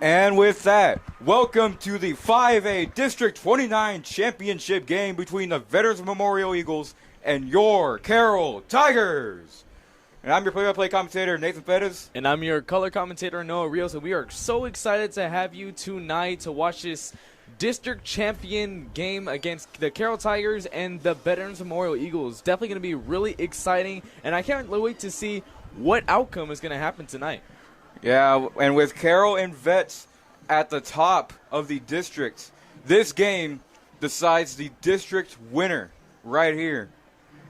And with that, welcome to the 5A District 29 Championship game between the Veterans Memorial Eagles and your Carroll Tigers. And I'm your play-by-play commentator, Nathan Pettis. And I'm your color commentator, Noah Rios, and we are so excited to have you tonight to watch this district champion game against the Carroll Tigers and the Veterans Memorial Eagles. Definitely going to be really exciting, and I can't wait to see what outcome is going to happen tonight. Yeah, and with Carroll and Vets at the top of the district, this game decides the district winner right here.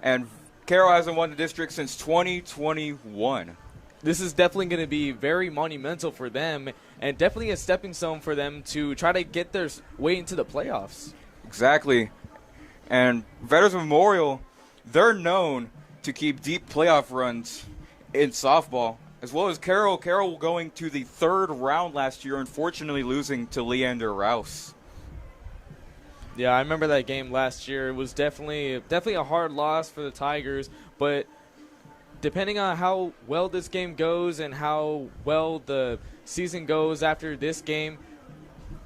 And Carroll hasn't won the district since 2021. This is definitely going to be very monumental for them and definitely a stepping stone for them to try to get their way into the playoffs. Exactly. And Veterans Memorial, they're known to keep deep playoff runs in softball, as well as Carroll. Carroll going to the third round last year, unfortunately losing to Leander Rouse. Yeah, I remember that game last year. It was definitely a hard loss for the Tigers, but depending on how well this game goes and how well the season goes after this game,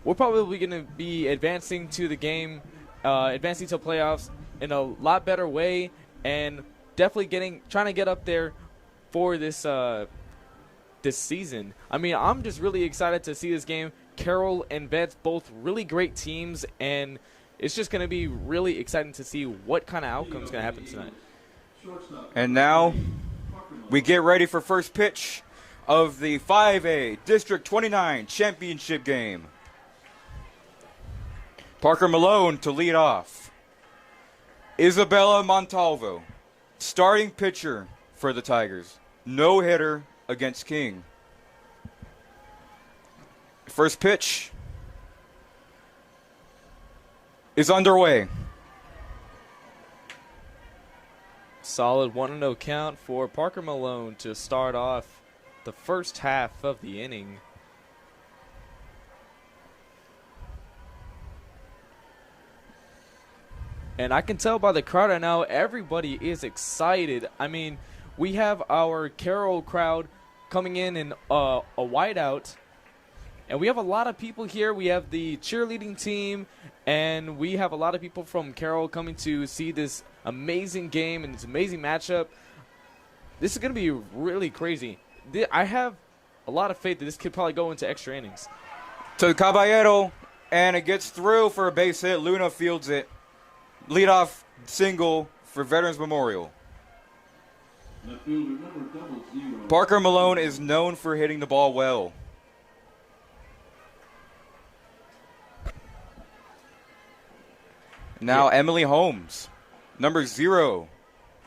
we're probably going to be advancing to the game, advancing to playoffs in a lot better way, and definitely trying to get up there for this this season. I mean, I'm just really excited to see this game. Carroll and Vets, both really great teams, and it's just going to be really exciting to see what kind of outcome is going to happen tonight. And now we get ready for first pitch of the 5A District 29 Championship game. Parker Malone to lead off. Isabella Montalvo, starting pitcher for the Tigers. No hitter against King. First pitch is underway. Solid 1-0 count for Parker Malone to start off the first half of the inning. And I can tell by the crowd right now, everybody is excited. I mean, we have our Carroll crowd coming in a whiteout. And we have a lot of people here. We have the cheerleading team, and we have a lot of people from Carroll coming to see this amazing game and this amazing matchup. This is going to be really crazy. I have a lot of faith that this could probably go into extra innings. To Caballero, and it gets through for a base hit. Luna fields it. Leadoff single for Veterans Memorial. Parker Malone is known for hitting the ball well. Now Emily Holmes, number 0,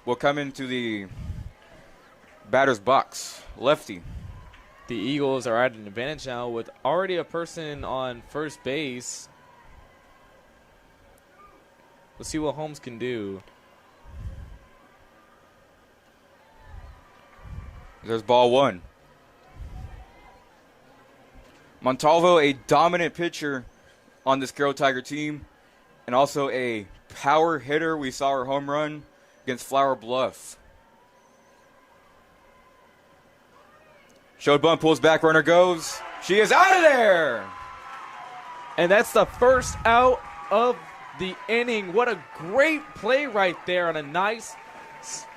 will come into the batter's box. Lefty. The Eagles are at an advantage now with already a person on first base. Let's see what Holmes can do. There's ball 1. Montalvo, a dominant pitcher on this Carroll Tiger team, and also a power hitter. We saw her home run against Flower Bluff. Showed bunt, pulls back, runner goes. She is out of there! And that's the first out of the inning. What a great play right there on a nice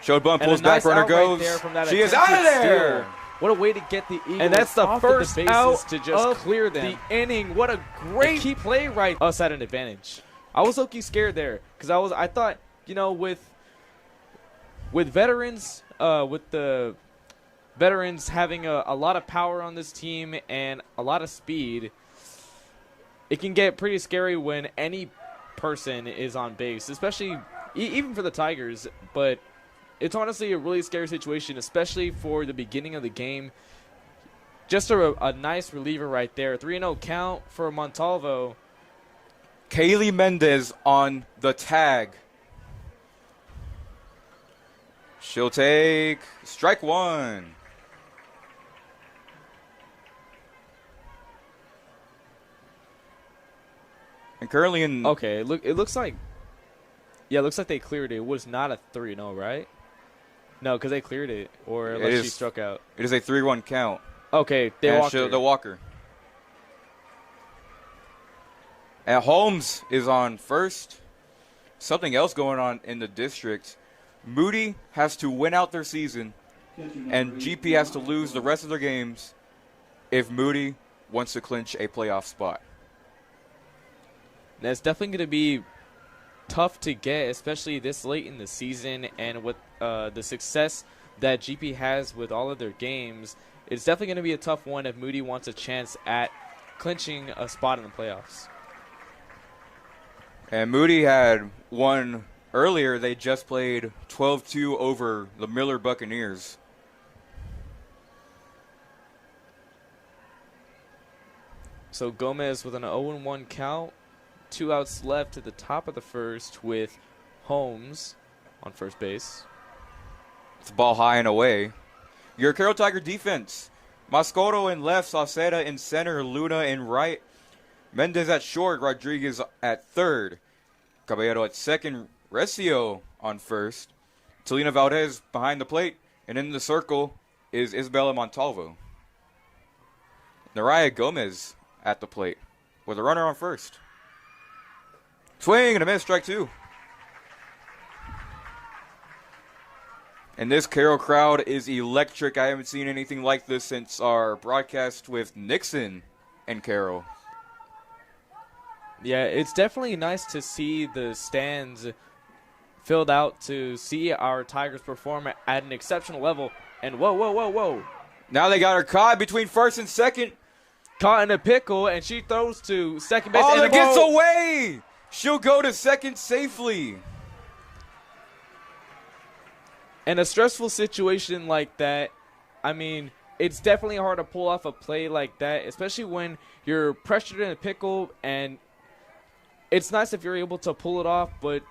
Showed bunt, pulls back, runner goes. She is out of there! Steal. What a way to get the Eagles. And that's the off first the bases out to just of clear them. the inning. What a great play right. Us at an advantage. I was low-key scared there because I thought, you know, with veterans, with the veterans having a lot of power on this team and a lot of speed, it can get pretty scary when any person is on base, especially even for the Tigers. But it's honestly a really scary situation, especially for the beginning of the game. Just a nice reliever right there. 3-0 count for Montalvo. Kaylee Mendez on the tag. She'll take strike 1. And currently in... Okay, it looks like... Yeah, it looks like they cleared it. It was not a 3-0, right? No, because they cleared it, or unless she struck out. It is a 3-1 count. Okay, they walked her. The walker. And Holmes is on first. Something else going on in the district. Moody has to win out their season, and GP has to lose the rest of their games if Moody wants to clinch a playoff spot. That's definitely going to be tough to get, especially this late in the season, and with the success that GP has with all of their games. It's definitely going to be a tough one if Moody wants a chance at clinching a spot in the playoffs. And Moody had won earlier. They just played 12-2 over the Miller Buccaneers. So Gomez with an 0-1 count. 2 outs left at the top of the first with Holmes on first base. It's ball high and away. Your Carroll Tiger defense. Moscoto in left, Sauceda in center, Luna in right. Mendez at short, Rodriguez at third. Caballero at second, Recio on first. Talina Valdez behind the plate. And in the circle is Isabella Montalvo. Naraya Gomez at the plate with a runner on first. Swing and a miss, strike 2. And this Carroll crowd is electric. I haven't seen anything like this since our broadcast with Nixon and Carroll. Yeah, it's definitely nice to see the stands filled out to see our Tigers perform at an exceptional level. And whoa. Now they got her caught between first and second. Caught in a pickle, and she throws to second base. Oh, and that gets away! She'll go to second safely. In a stressful situation like that, I mean, it's definitely hard to pull off a play like that, especially when you're pressured in a pickle, and it's nice if you're able to pull it off, but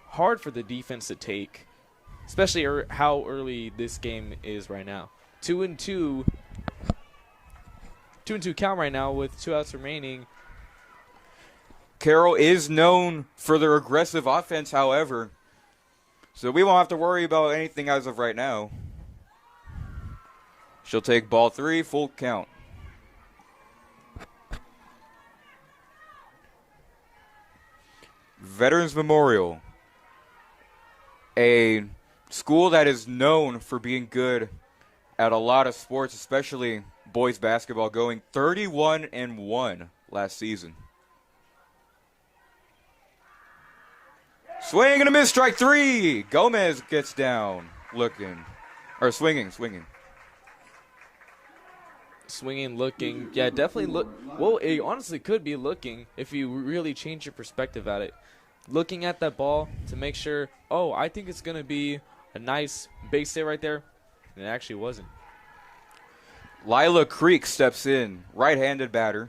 hard for the defense to take, especially how early this game is right now. 2-2 count right now with 2 outs remaining. Carroll is known for their aggressive offense, however, so we won't have to worry about anything as of right now. She'll take ball 3, full count. Veterans Memorial, a school that is known for being good at a lot of sports, especially boys basketball, going 31-1 last season. Swing and a miss, strike 3. Gomez gets down, swinging. Swinging, looking. Yeah, definitely look. Well, it honestly could be looking if you really change your perspective at it. Looking at that ball to make sure, I think it's going to be a nice base hit right there. And it actually wasn't. Lila Creek steps in, right-handed batter.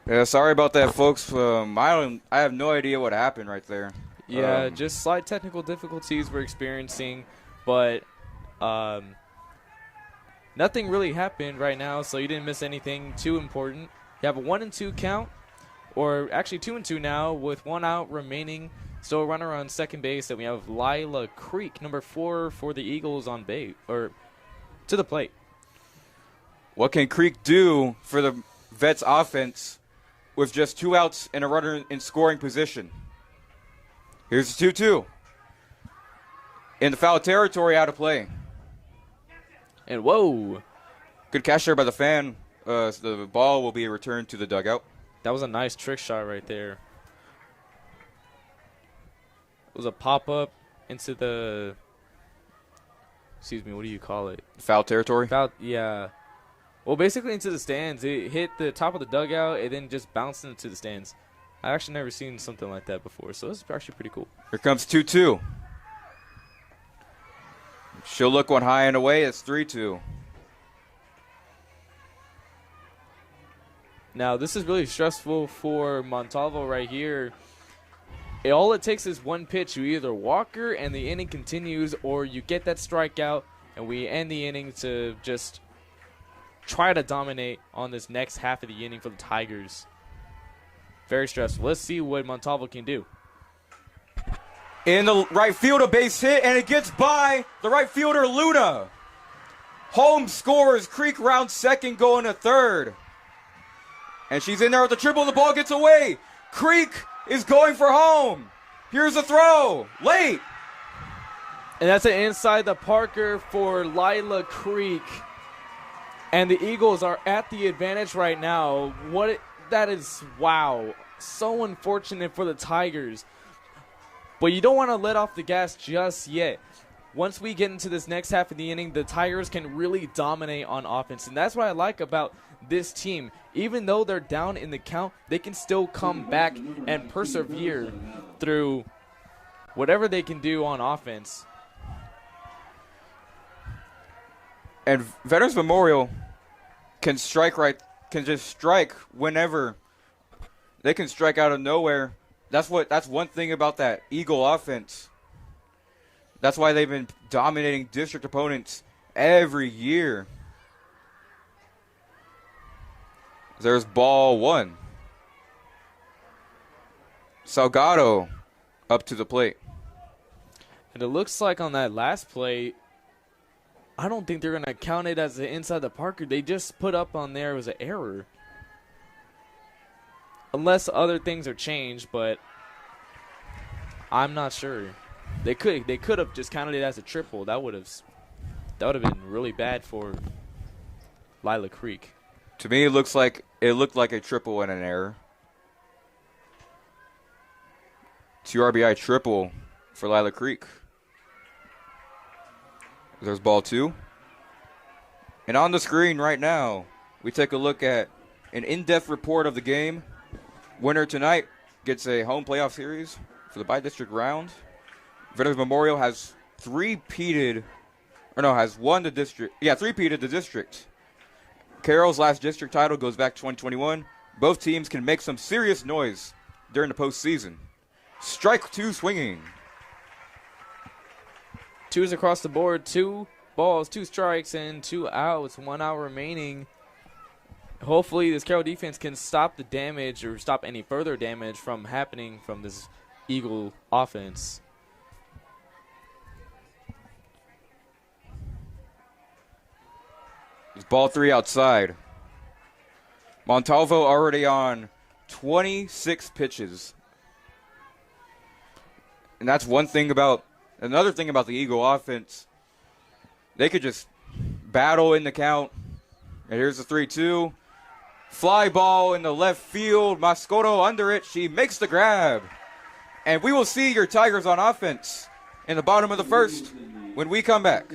Yeah, sorry about that, folks. I have no idea what happened right there. Yeah, just slight technical difficulties we're experiencing, but nothing really happened right now, so you didn't miss anything too important. You have a 1-2 count, or actually 2-2 now with 1 out remaining. Still a runner on second base, and we have Lila Creek, number 4 for the Eagles on base, or to the plate. What can Creek do for the Vets offense with just 2 outs and a runner in scoring position? Here's the 2-2. In the foul territory, out of play. And whoa. Good catch there by the fan. The ball will be returned to the dugout. That was a nice trick shot right there. It was a pop-up into the, excuse me, what do you call it? Foul territory? Foul, yeah. Well, basically into the stands. It hit the top of the dugout and then just bounced into the stands. I've actually never seen something like that before, so it's actually pretty cool. Here comes 2-2. She'll look one high and away. It's 3-2. Now, this is really stressful for Montalvo right here. All it takes is one pitch. You either walk her and the inning continues, or you get that strikeout and we end the inning to just try to dominate on this next half of the inning for the Tigers. Very stressful. Let's see what Montalvo can do. In the right field, a base hit, and it gets by the right fielder, Luna. Home scores. Creek round second, going to third. And she's in there with the triple. The ball gets away. Creek is going for home. Here's a throw. Late. And that's an inside the Parker for Lila Creek. And the Eagles are at the advantage right now. That is, wow. So unfortunate for the Tigers. But you don't want to let off the gas just yet. Once we get into this next half of the inning, the Tigers can really dominate on offense. And that's what I like about this team. Even though they're down in the count, they can still come back and persevere through whatever they can do on offense. And Veterans Memorial can just strike whenever. They can strike out of nowhere. That's one thing about that Eagle offense. That's why they've been dominating district opponents every year. There's ball one. Salgado up to the plate. And it looks like on that last play, I don't think they're going to count it as an inside the Parker. They just put up on there was an error. Unless other things are changed, but I'm not sure. They could have just counted it as a triple. That would have been really bad for Lila Creek. To me, it looked like a triple and an error. 2 RBI triple for Lila Creek. There's ball 2. And on the screen right now, we take a look at an in-depth report of the game. Winner tonight gets a home playoff series for the bi-district round. Veterans Memorial has three-peated the district. Carroll's last district title goes back to 2021. Both teams can make some serious noise during the postseason. Strike 2 swinging. 2s across the board, 2 balls, 2 strikes, and 2 outs. 1 out remaining. Hopefully this Carroll defense can stop the damage or stop any further damage from happening from this Eagle offense. It's ball 3 outside. Montalvo already on 26 pitches. And that's another thing about the Eagle offense. They could just battle in the count. And here's the 3-2. Fly ball in the left field. Mascoto under it. She makes the grab. And we will see your Tigers on offense in the bottom of the first when we come back.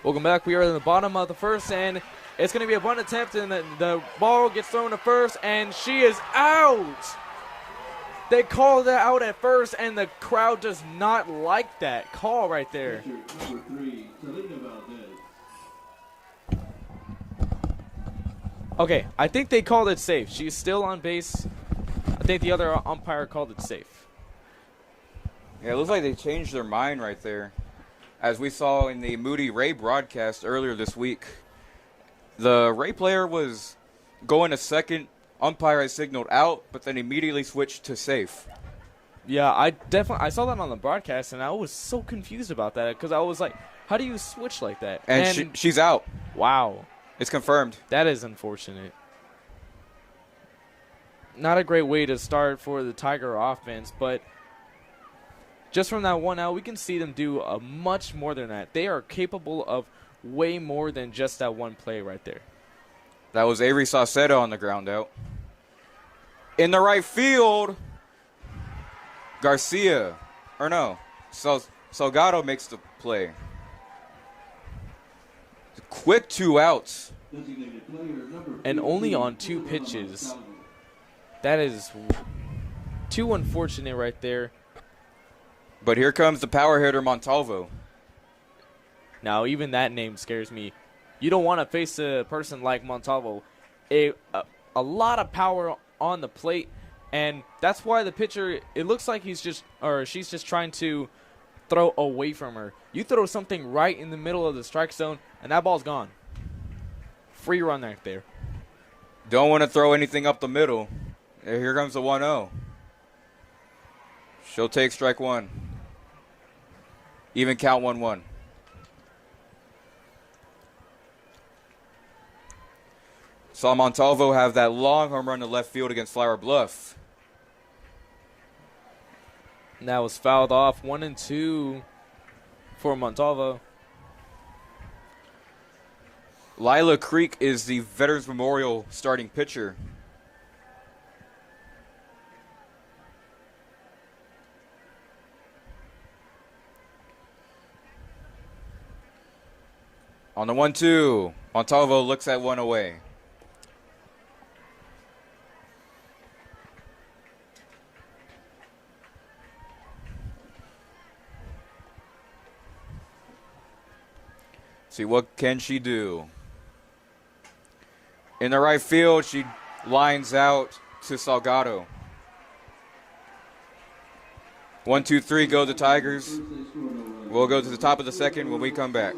Welcome back. We are in the bottom of the first, and it's going to be a bunt attempt, and the ball gets thrown to first, and she is out. They called it out at first, and the crowd does not like that call right there. Okay, I think they called it safe. She's still on base. I think the other umpire called it safe. Yeah, it looks like they changed their mind right there. As we saw in the Moody Ray broadcast earlier this week, the Ray player was going to second. Umpire had signaled out, but then immediately switched to safe. Yeah, I saw that on the broadcast, and I was so confused about that because I was like, how do you switch like that? And she's out. Wow. It's confirmed. That is unfortunate. Not a great way to start for the Tiger offense, but just from that one out, we can see them do much more than that. They are capable of way more than just that one play right there. That was Avery Saucedo on the ground out. In the right field, Salgado makes the play. Quick 2 outs. And only on 2 pitches. That is too unfortunate right there. But here comes the power hitter, Montalvo. Now, even that name scares me. You don't want to face a person like Montalvo. A lot of power on the plate, and that's why the pitcher, it looks like she's just trying to throw away from her. You throw something right in the middle of the strike zone, and that ball's gone. Free run right there. Don't want to throw anything up the middle. Here comes the 1-0. She'll take strike 1. Even count 1-1. Saw Montalvo have that long home run to left field against Flower Bluff. And that was fouled off. 1-2 for Montalvo. Lila Creek is the Veterans Memorial starting pitcher. On the 1-2, Montalvo looks at one away. See, what can she do? In the right field, she lines out to Salgado. 1, 2, 3, go the Tigers. We'll go to the top of the second when we come back.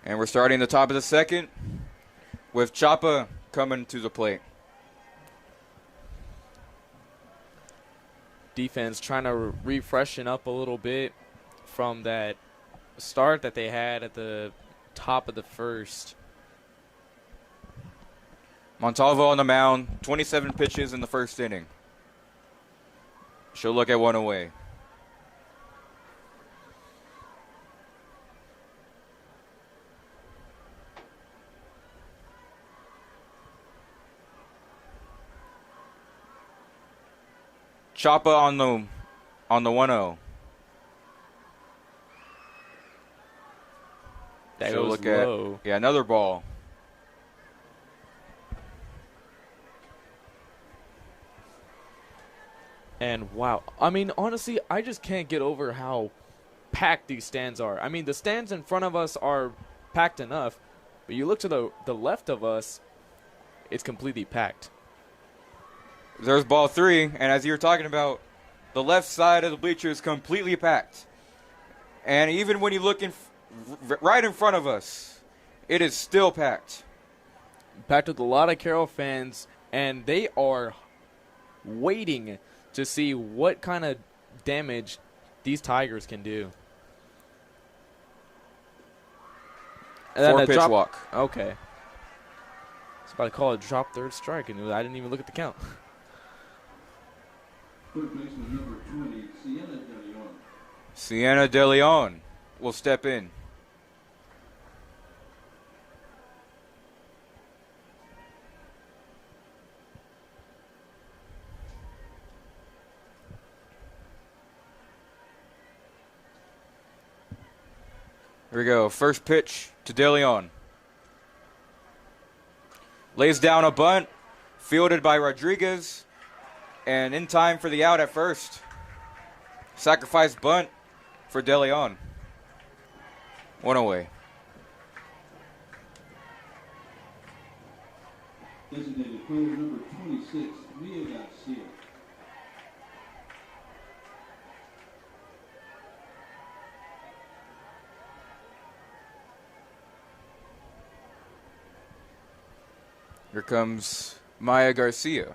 And we're starting the top of the second with Chapa coming to the plate. Defense trying to refreshen up a little bit from that start that they had at the top of the first. Montalvo on the mound, 27 pitches in the first inning. She'll look at one away. Chapa on the 1-0. That She'll goes look low. at another ball. And wow, I mean, honestly, I just can't get over how packed these stands are. I mean, the stands in front of us are packed enough, but you look to the left of us, it's completely packed. There's ball 3, and as you were talking about, the left side of the bleacher is completely packed. And even when you look right in front of us, it is still packed. Packed with a lot of Carroll fans, and they are waiting to see what kind of damage these Tigers can do. And then 4-pitch walk. Okay. I was about to call it drop third strike, and I didn't even look at the count. Third baseman number 20, Sienna De Leon. Sienna De Leon will step in. Here we go. First pitch to De Leon. Lays down a bunt, fielded by Rodriguez, and in time for the out at first. Sacrifice bunt for De Leon. One away. Designated player number 26, Mia Garcia. Here comes Maya Garcia.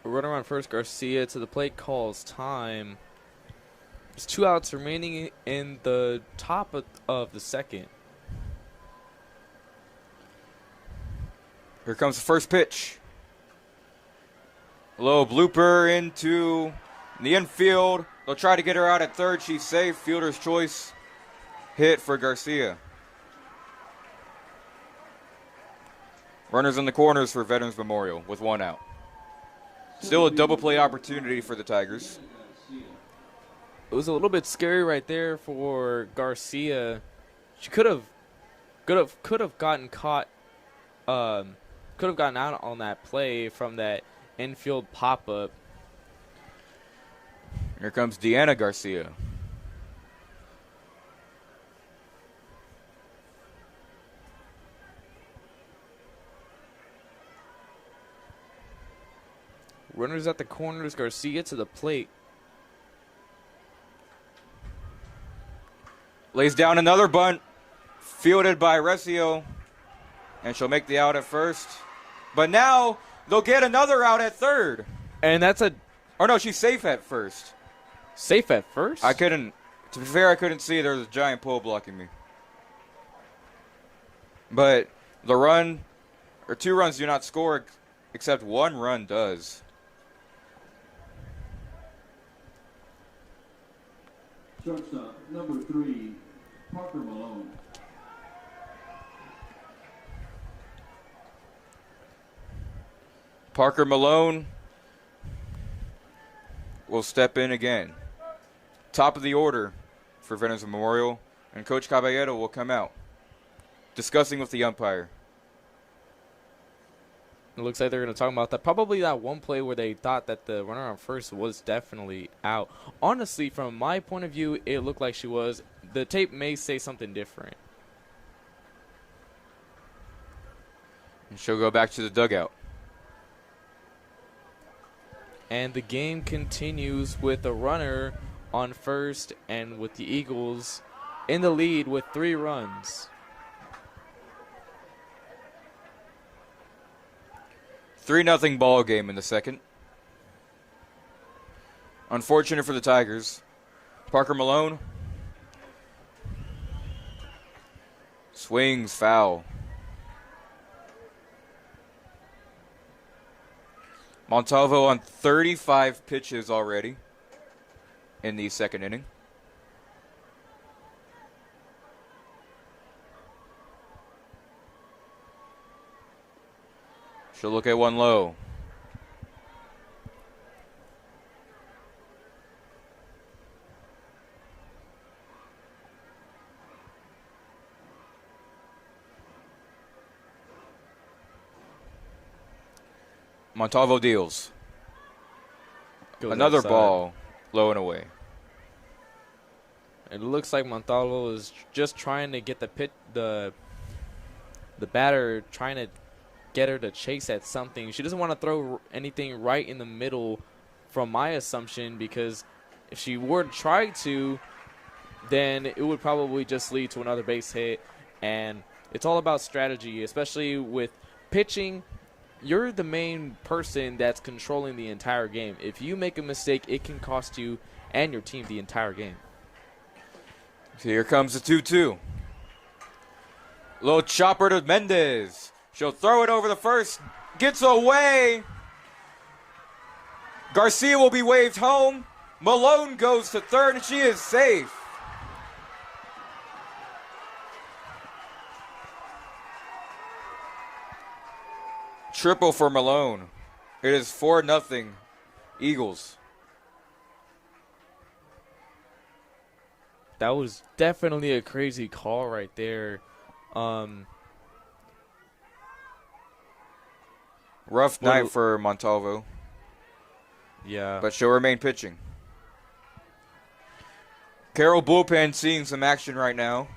Runner on first, Garcia to the plate, calls time. There's 2 outs remaining in the top of the second. Here comes the first pitch. A little blooper into the infield. They'll try to get her out at third. She's safe. Fielder's choice. Hit for Garcia. Runners in the corners for Veterans Memorial with 1 out. Still a double play opportunity for the Tigers. It was a little bit scary right there for Garcia. She could have gotten caught, could have gotten out on that play from that infield pop up. Here comes Deanna Garcia. Runners at the corners, Garcia to the plate. Lays down another bunt, fielded by Recio, and she'll make the out at first. But now they'll get another out at third. And that's a... Or no, she's safe at first. Safe at first? To be fair, I couldn't see. There was a giant pole blocking me. But the run, or 2 runs do not score, except 1 run does. Shortstop number 3, Parker Malone. Parker Malone will step in again. Top of the order for Veterans Memorial, and Coach Caballero will come out, discussing with the umpire. It looks like they're going to talk about that. Probably that one play where they thought that the runner on first was definitely out. Honestly, from my point of view, it looked like she was. The tape may say something different. And she'll go back to the dugout. And the game continues with a runner on first and with the Eagles in the lead with 3 runs. 3-0 ball game in the second. Unfortunate for the Tigers. Parker Malone swings foul. Montalvo on 35 pitches already in the second inning. She'll look at one low. Montalvo deals. Goes Another outside. ball low and away. It looks like Montalvo is just trying to get the batter, trying to get her to chase at something. She doesn't want to throw anything right in the middle, from my assumption, because if she were to try to, then it would probably just lead to another base hit. And it's all about strategy, especially with pitching. You're the main person that's controlling the entire game. If you make a mistake, it can cost you and your team the entire game. So here comes the 2-2. Little chopper to Mendez. She'll throw it over the first. Gets away. Garcia will be waved home. Malone goes to third, and she is safe. Triple for Malone. It is 4-0 Eagles. That was definitely a crazy call right there. Rough night for Montalvo, Yeah. but she'll remain pitching. Carroll bullpen seeing some action right now.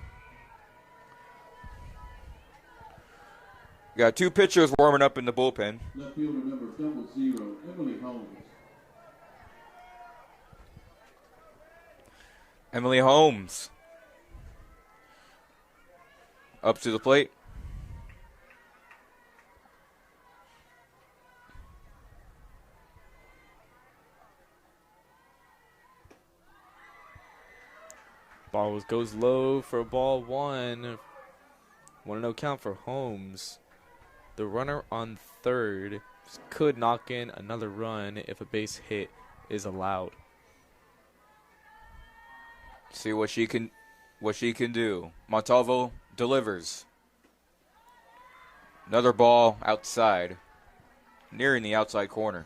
Got two pitchers warming up in the bullpen. Left fielder number 00, Emily Holmes. Emily Holmes up to the plate. Ball goes low for ball one. 1-0 count for Holmes. The runner on third could knock in another run if a base hit is allowed. See what she can do. Montalvo delivers. Another ball outside, nearing the outside corner.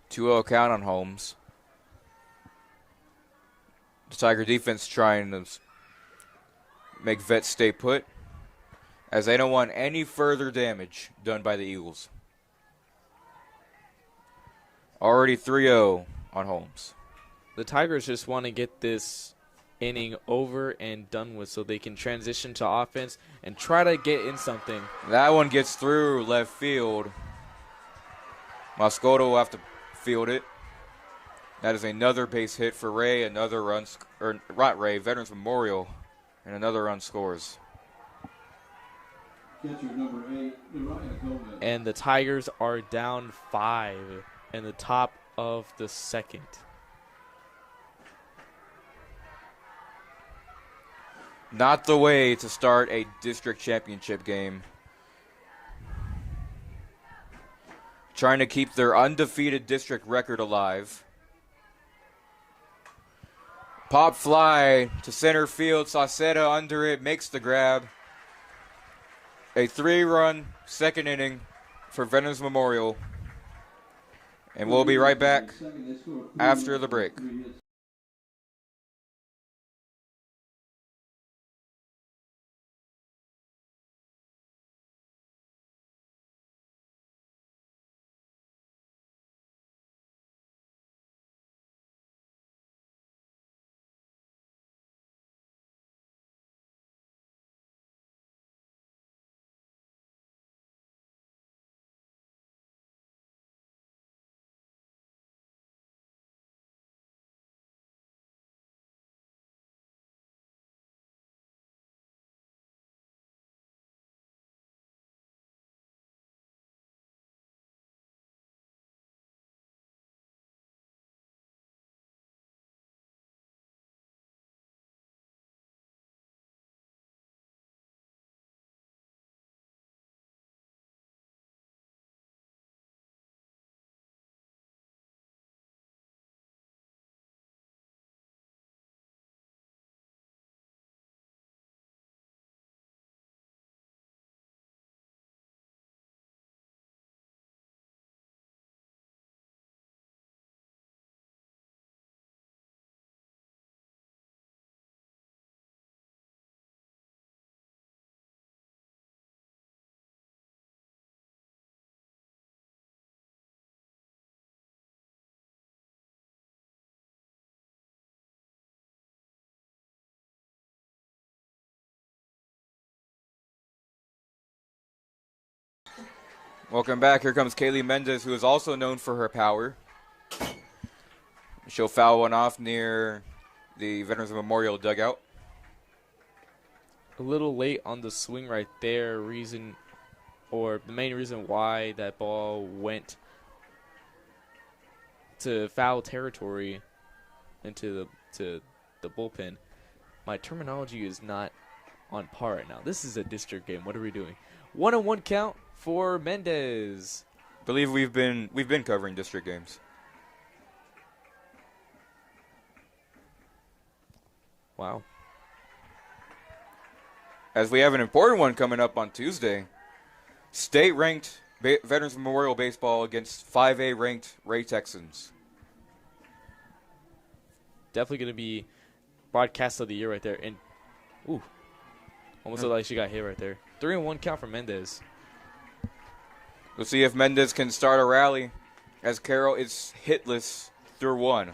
Two-0 count on Holmes. The Tiger defense trying to make Vet stay put, as they don't want any further damage done by the Eagles. Already 3-0 on Holmes. The Tigers just want to get this inning over and done with so they can transition to offense and try to get in something. That one gets through left field. Moscoto will have to field it. That is another base hit for Ray. Another run, not Ray, Veterans Memorial, and another run scores. Catcher number 8, Uriah Gomez. And the Tigers are down 5 in the top of the second. Not the way to start a district championship game. Trying to keep their undefeated district record alive. Pop fly to center field. Sauceda under it, makes the grab. A 3-run second inning for Veterans Memorial. And we'll be right back after the break. Welcome back. Here comes Kaylee Mendez, who is also known for her power. She'll foul one off near the Veterans Memorial dugout. A little late on the swing right there. The main reason why that ball went to foul territory into the bullpen. My terminology is not on par right now. This is a district game. What are we doing? 1-1 count for Mendez. Believe we've been covering district games. Wow. As we have an important one coming up on Tuesday. State-ranked Veterans Memorial Baseball against 5A ranked Ray Texans. Definitely going to be broadcast of the year right there. And almost looked like she got hit right there. 3-1 count for Mendez. We'll see if Mendez can start a rally as Carroll is hitless through one.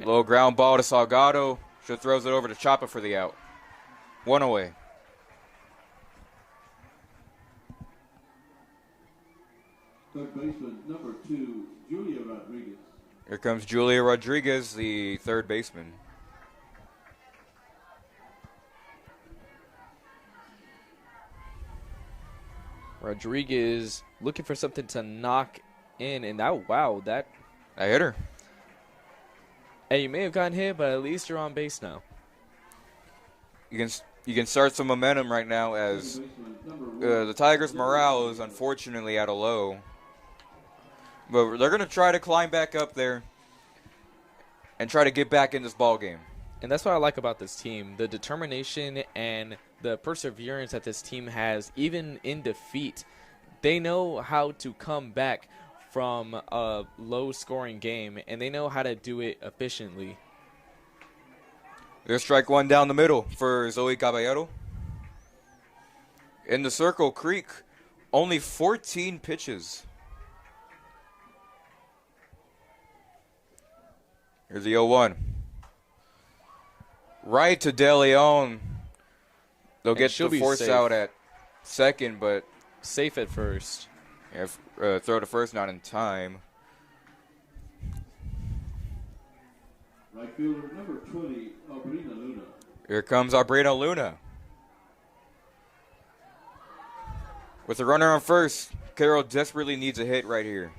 Low ground ball to Salgado. She throws it over to Chapa for the out. One away. Third baseman, number 2, Julia Rodriguez. Here comes Julia Rodriguez, the third baseman. Rodriguez looking for something to knock in. And that I hit her. Hey, you may have gotten hit, but at least you're on base now. You can start some momentum right now as the Tigers' morale is unfortunately at a low. But they're going to try to climb back up there and try to get back in this ball game. And that's what I like about this team. The determination and the perseverance that this team has, even in defeat. They know how to come back from a low-scoring game, and they know how to do it efficiently. There's strike one down the middle for Zoe Caballero. In the circle, Creek, only 14 pitches. Here's the 0-1. Right to De Leon. They'll get the force out at second, but safe at first. Yeah, throw to first, not in time. Right fielder, number 20, Abrina Luna. Here comes Abrina Luna. With a runner on first, Carroll desperately needs a hit right here.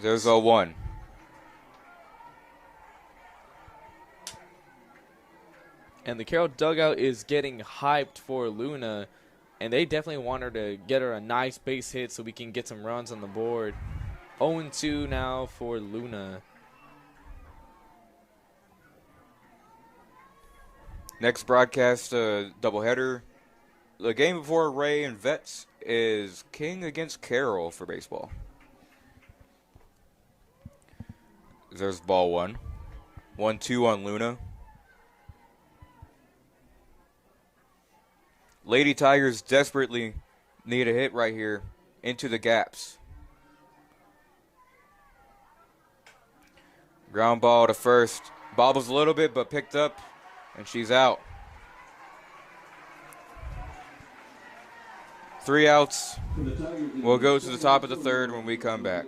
There's 0-1. And the Carroll dugout is getting hyped for Luna, and they definitely want her to get her a nice base hit so we can get some runs on the board. 0-2 now for Luna. Next broadcast doubleheader. The game before Ray and Vets is King against Carroll for baseball. There's ball one. 1-2 on Luna. Lady Tigers desperately need a hit right here into the gaps. Ground ball to first. Bobbles a little bit, but picked up, and she's out. 3 outs. We'll go to the top of the third when we come back.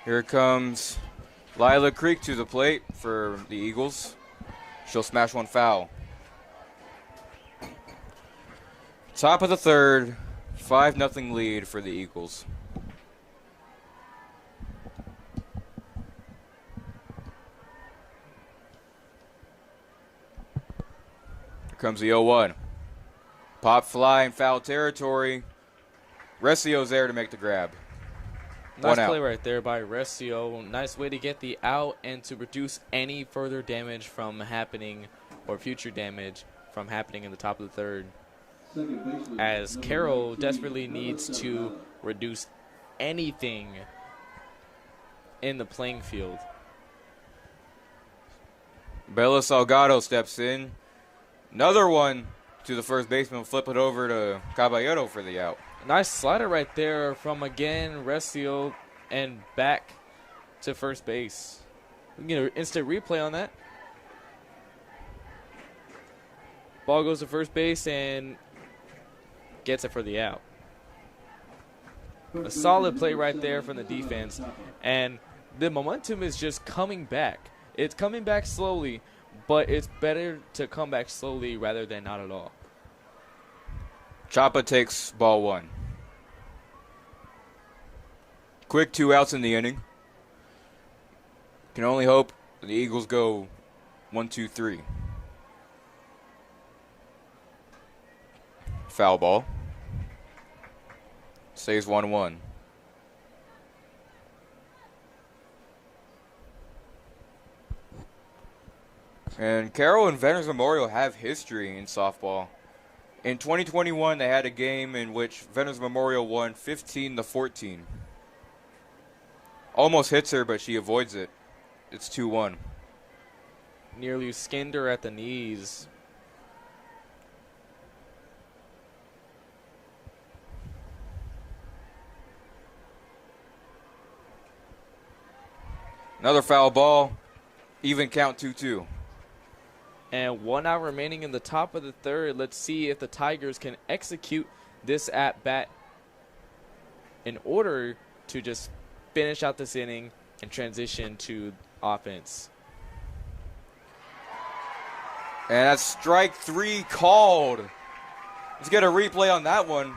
Here comes Lila Creek to the plate for the Eagles. She'll smash one foul. Top of the third, 5-0 lead for the Eagles. Here comes the 0-1. Pop fly in foul territory. Recio's there to make the grab. Nice play right there by Recio. Nice way to get the out and to reduce any further damage from happening or future damage from happening in the top of the third. As Carroll desperately needs to reduce anything in the playing field. Bella Salgado steps in. Another one to the first baseman. Flip it over to Caballero for the out. Nice slider right there from, again, Recio and back to first base. We can get an instant replay on that. Ball goes to first base and gets it for the out. A solid play right there from the defense. And the momentum is just coming back. It's coming back slowly, but it's better to come back slowly rather than not at all. Chapa takes ball one. Quick 2 outs in the inning. Can only hope the Eagles go 1-2-3. Foul ball. Stays 1-1. And Carroll and Veterans Memorial have history in softball. In 2021, they had a game in which Veterans Memorial won 15-14. Almost hits her, but she avoids it. It's 2-1. Nearly skinned her at the knees. Another foul ball. Even count 2-2. And 1 out remaining in the top of the third. Let's see if the Tigers can execute this at-bat in order to just finish out this inning and transition to offense. And that's strike 3 called. Let's get a replay on that one.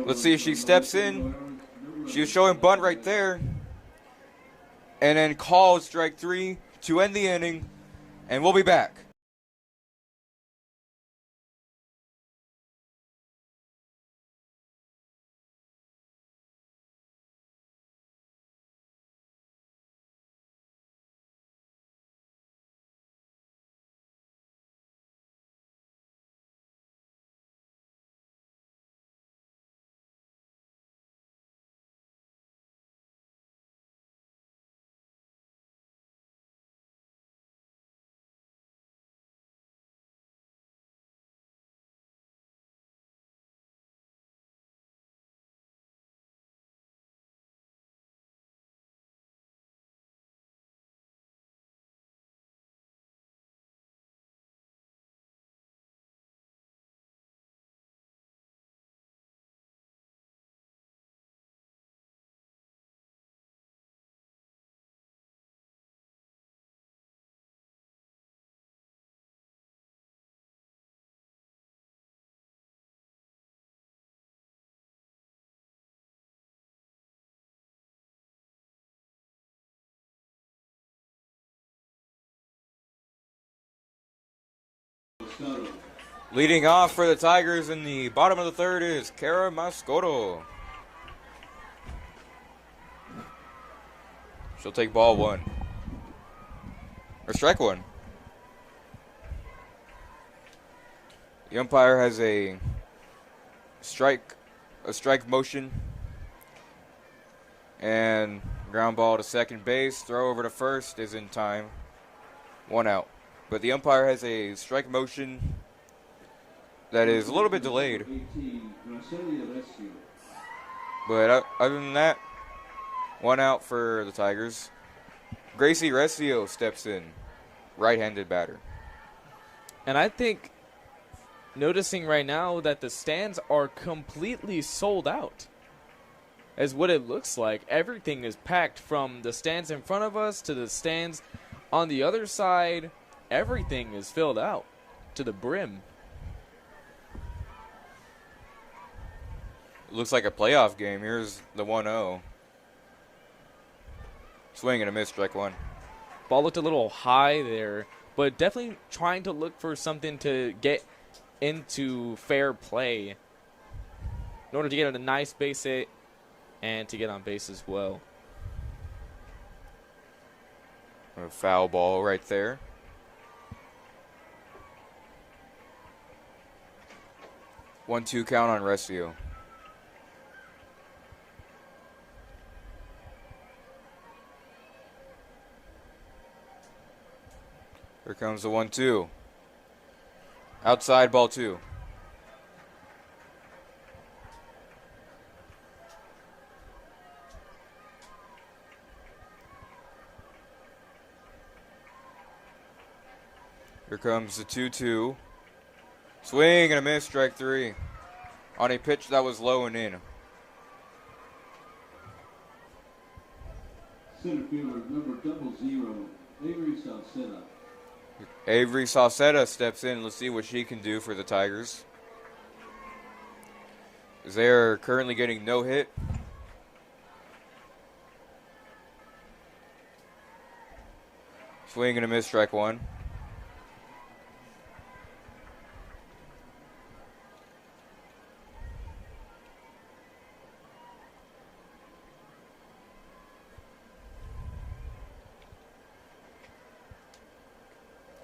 Let's see if she steps in. She was showing bunt right there. And then called strike 3 to end the inning. And we'll be back. Leading off for the Tigers in the bottom of the third is Kara Mascoro. She'll take ball 1. Or strike 1. The umpire has a strike motion. And ground ball to second base. Throw over to first is in time. 1 out. But the umpire has a strike motion that is a little bit delayed. But other than that, 1 out for the Tigers. Gracie Recio steps in, right-handed batter. And I think noticing right now that the stands are completely sold out. is what it looks like. Everything is packed from the stands in front of us to the stands on the other side. Everything is filled out to the brim. Looks like a playoff game. Here's the 1-0. Swing and a miss, strike one. Ball looked a little high there, but definitely trying to look for something to get into fair play in order to get a nice base hit and to get on base as well. A foul ball right there. One-two count on Resio. Here comes the 1-2. Outside, ball two. Here comes the 2-2. Swing and a miss, strike three. On a pitch that was low and in. Center fielder number 00, Avery Salceda. Avery Salceda steps in. Let's see what she can do for the Tigers. They're currently getting no hit. Swing and a miss, strike one.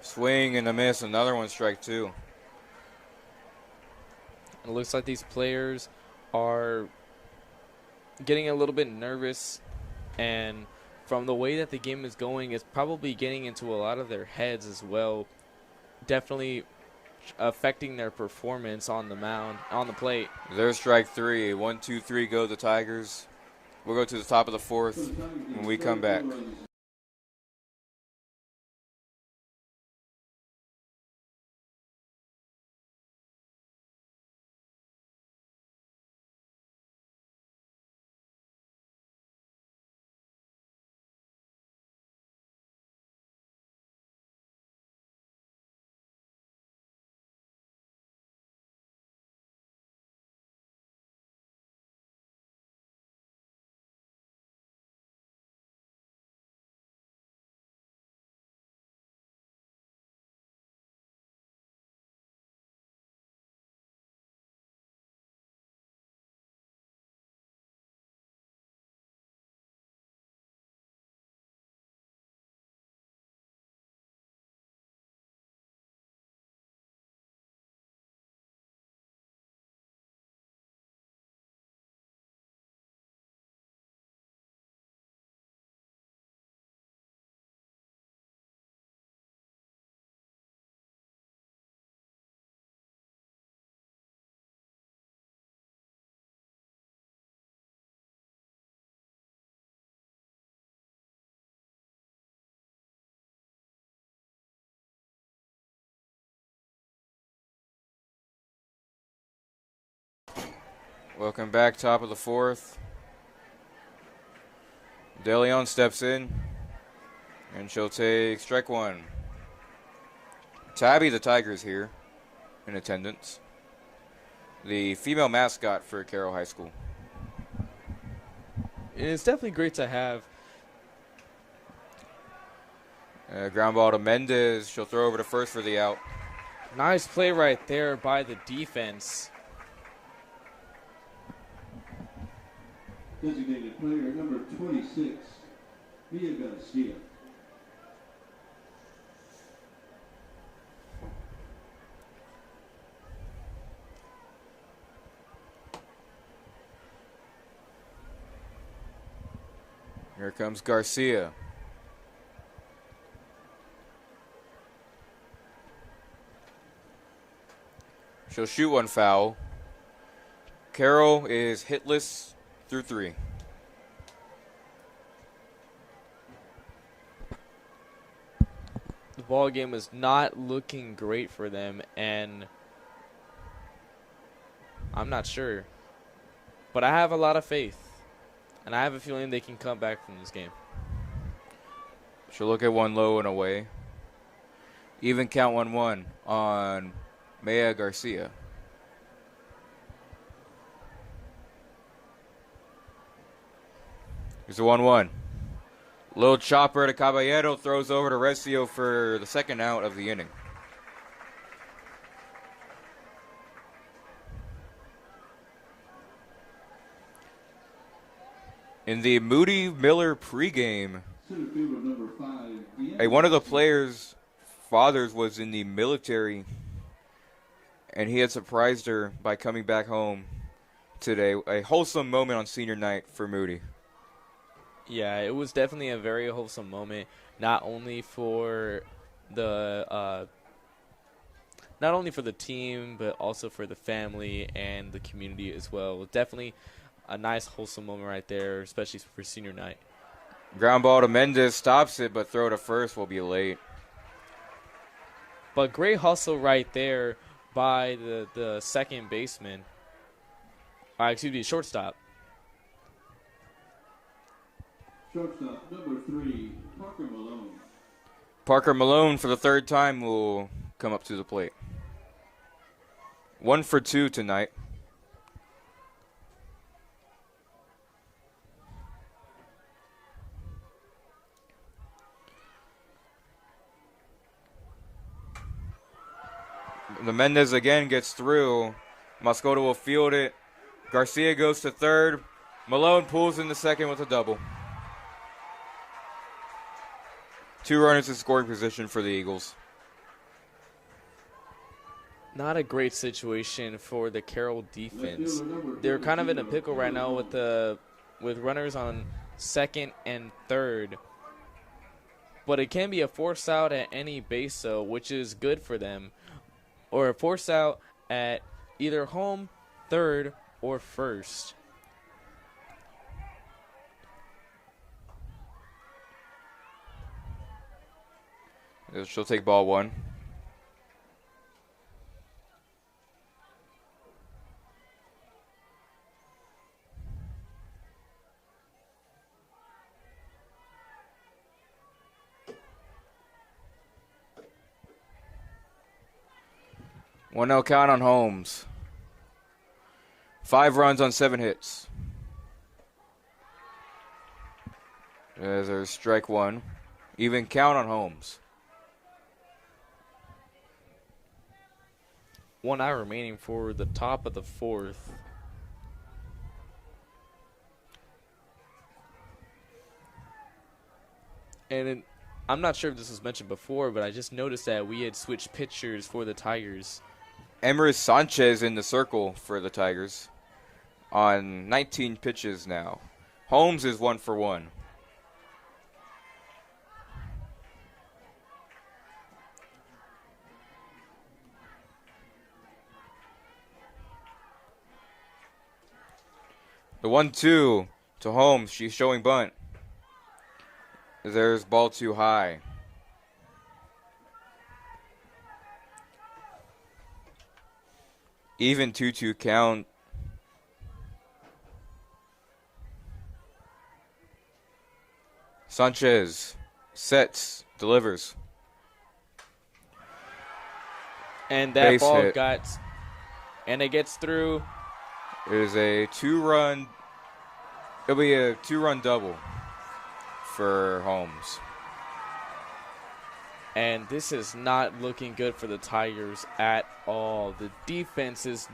Swing and a miss, another one, strike two. It looks like these players are getting a little bit nervous, and from the way that the game is going, it's probably getting into a lot of their heads as well. Definitely affecting their performance on the mound, on the plate. There's strike three. 1, 2, 3 go the Tigers. We'll go to the top of the fourth when we come back. Welcome back, top of the fourth. DeLeon steps in, and she'll take strike one. Tabby the Tigers here in attendance. The female mascot for Carroll High School. It's definitely great to have. Ground ball to Mendez. She'll throw over to first for the out. Nice play right there by the defense. Designated player number 26, Mia Garcia. Here comes Garcia. She'll shoot one foul. Carroll is hitless through three. The ball game is not looking great for them, and I'm not sure, but I have a lot of faith and I have a feeling they can come back from this game. She'll look at one low and away. Even count 1-1 on Maya Garcia. Here's a 1-1. Little chopper to Caballero, throws over to Recio for the second out of the inning. In the Moody Miller pregame, one of the players' fathers was in the military, and he had surprised her by coming back home today. A wholesome moment on senior night for Moody. Yeah, it was definitely a very wholesome moment, not only for the team, but also for the family and the community as well. It was definitely a nice wholesome moment right there, especially for senior night. Ground ball to Mendez, stops it, but throw to first will be late. But great hustle right there by the second baseman. Shortstop. Shortstop, number 3, Parker Malone. Parker Malone, for the third time, will come up to the plate. 1 for 2 tonight. The Mendez again gets through. Moscota will field it. Garcia goes to third. Malone pulls in the second with a double. 2 runners in scoring position for the Eagles. Not a great situation for the Carroll defense. They're kind of in a pickle right now with runners on second and third. But it can be a force out at any base, so which is good for them. Or a force out at either home, third, or first. She'll take ball 1. One no count on Holmes. 5 runs on 7 hits. There's strike 1. Even count on Holmes. 1 out remaining for the top of the 4th. And I'm not sure if this was mentioned before, but I just noticed that we had switched pitchers for the Tigers. Emrys Sanchez in the circle for the Tigers on 19 pitches now. Holmes is 1 for 1. The 1-2 to Holmes. She's showing bunt. There's ball too high. Even 2-2 count. Sanchez sets, delivers. And that Base ball hit. it gets through. It is a 2-run. It'll be a 2-run double for Holmes. And this is not looking good for the Tigers at all. The defense is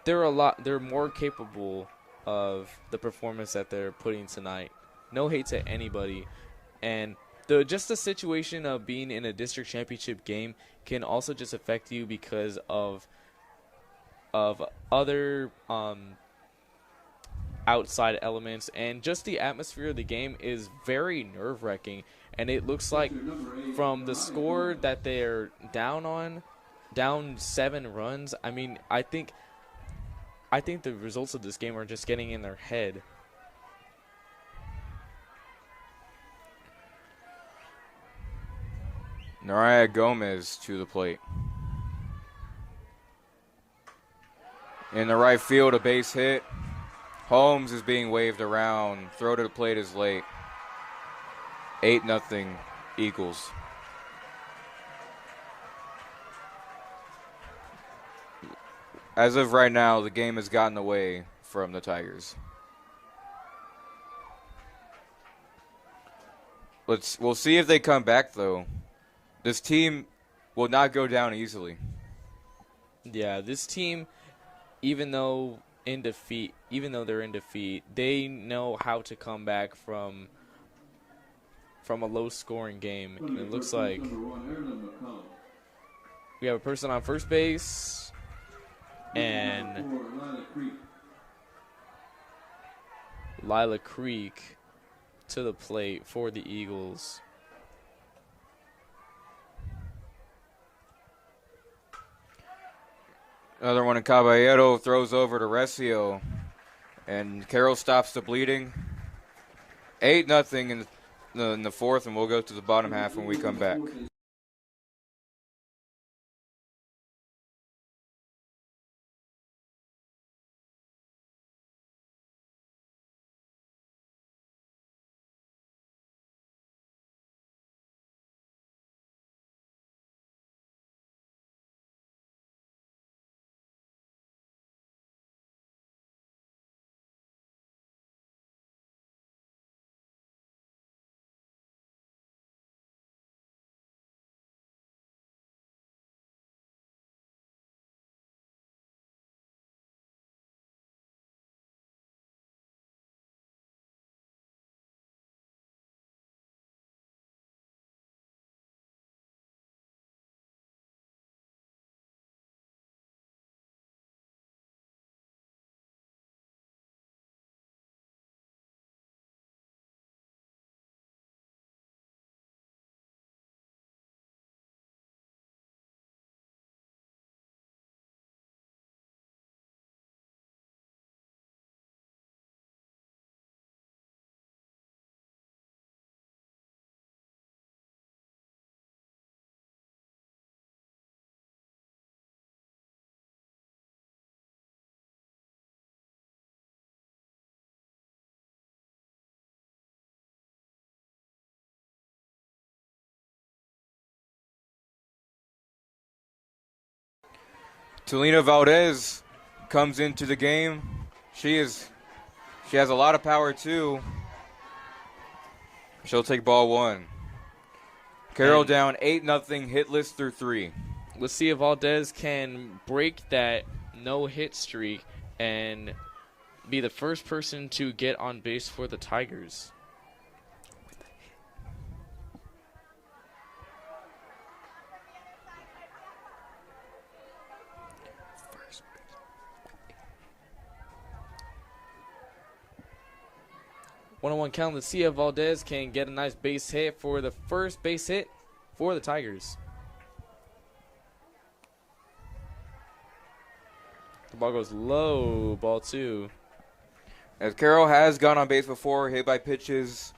they're more capable of the performance that they're putting tonight. No hate to anybody. And just the situation of being in a district championship game can also just affect you because of other outside elements, and just the atmosphere of the game is very nerve-wracking. And it looks like from the score that they're down 7 runs, I mean, I think the results of this game are just getting in their head. Naraya Gomez to the plate. In the right field, a base hit. Holmes is being waved around. Throw to the plate is late. 8-0 Eagles. As of right now, the game has gotten away from the Tigers. We'll see if they come back, though. This team will not go down easily. Yeah, this team, even though they're in defeat, they know how to come back from a low-scoring game. And it looks like we have a person on first base, and Lila Creek to the plate for the Eagles. Another one in Caballero, throws over to Recio, and Carroll stops the bleeding. 8-0 in the fourth, and we'll go to the bottom half when we come back. Tulina Valdez comes into the game. She has a lot of power too. She'll take ball one. Carroll down 8-0, hitless through 3. Let's see if Valdez can break that no-hit streak and be the first person to get on base for the Tigers. One-on-one count. Let's see if Valdez can get a nice base hit for the first base hit for the Tigers. The ball goes low, ball 2. As Carroll has gone on base before, hit by pitches,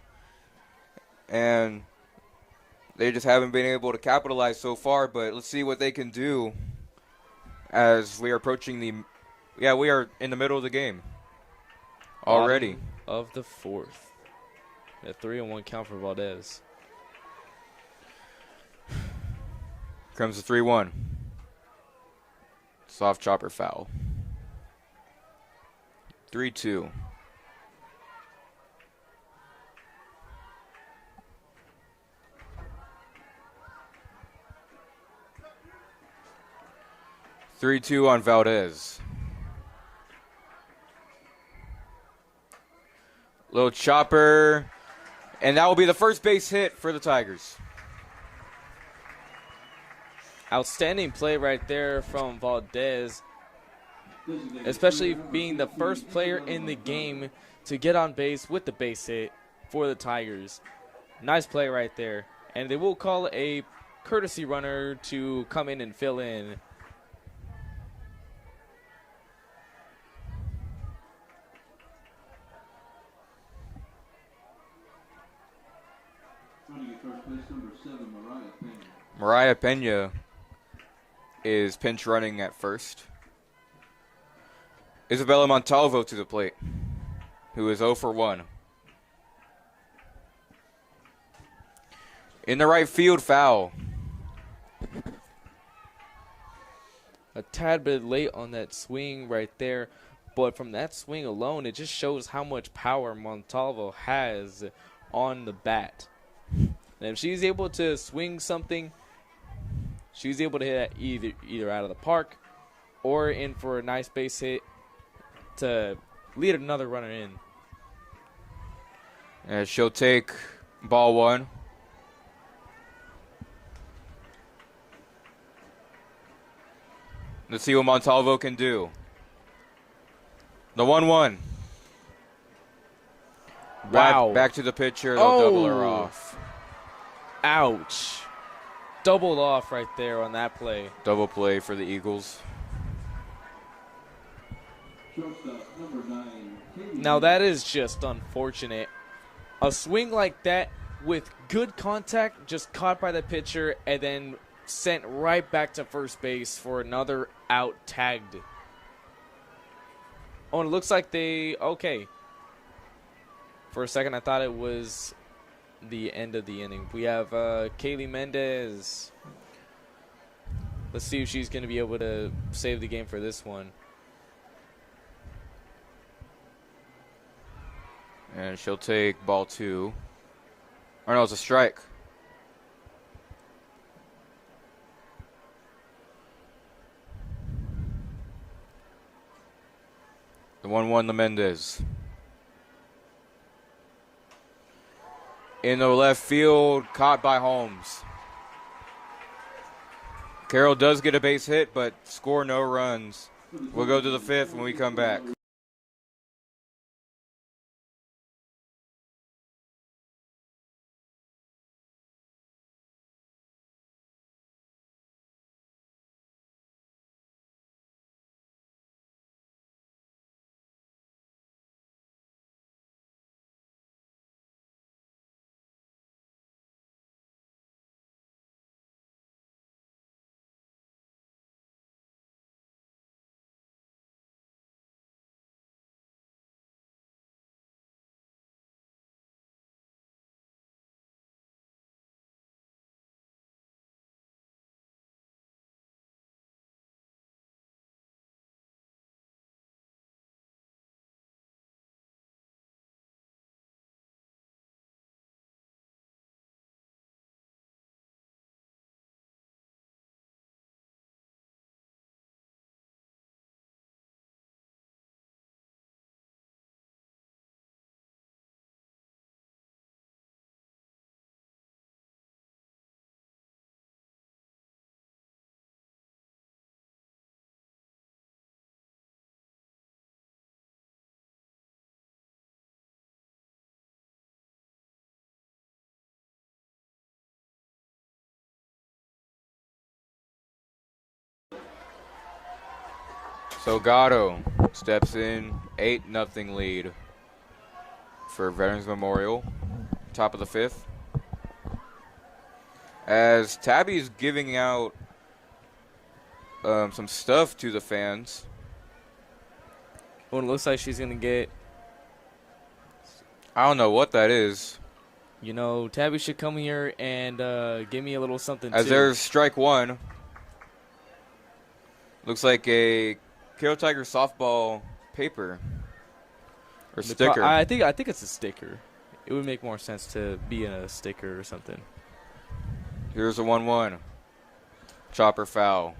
and they just haven't been able to capitalize so far, but let's see what they can do as we are approaching we are in the middle of the game already. Bottom of the 4th. A 3-1 count for Valdez. Comes the 3-1. Soft chopper foul. 3-2. On Valdez. Little chopper. And that will be the first base hit for the Tigers. Outstanding play right there from Valdez, especially being the first player in the game to get on base with the base hit for the Tigers. Nice play right there. And they will call a courtesy runner to come in and fill in. Mariah Pena is pinch running at first. Isabella Montalvo to the plate. who is 0 for 1. In the right field foul. A tad bit late on that swing right there, but from that swing alone, it just shows how much power Montalvo has on the bat. And if she's able to swing something, she's able to hit it either out of the park or in for a nice base hit to lead another runner in. And she'll take ball 1. Let's see what Montalvo can do. The 1-1. Wow. Back to the pitcher. They'll double her off. Ouch. Doubled off right there on that play. Double play for the Eagles. Shortstop, number 9. Now that is just unfortunate. A swing like that with good contact, just caught by the pitcher and then sent right back to first base for another out tagged. Oh, and it looks like okay. For a second, I thought it was the end of the inning. We have Kaylee Mendez. Let's see if she's going to be able to save the game for this one. And she'll take ball 2. Or no, it's a strike. The 1-1, the Mendez. In the left field, caught by Holmes. Carroll does get a base hit, but score no runs. We'll go to the 5th when we come back. So Gatto steps in, 8-0 lead for Veterans Memorial, top of the 5th. As Tabby's giving out some stuff to the fans. Well, it looks like she's going to get, I don't know what that is. you know, Tabby should come here and give me a little something As too. there's strike 1. Looks like a Carroll Tiger softball paper or sticker. I think it's a sticker. It would make more sense to be in a sticker or something. Here's a 1-1. Chopper foul.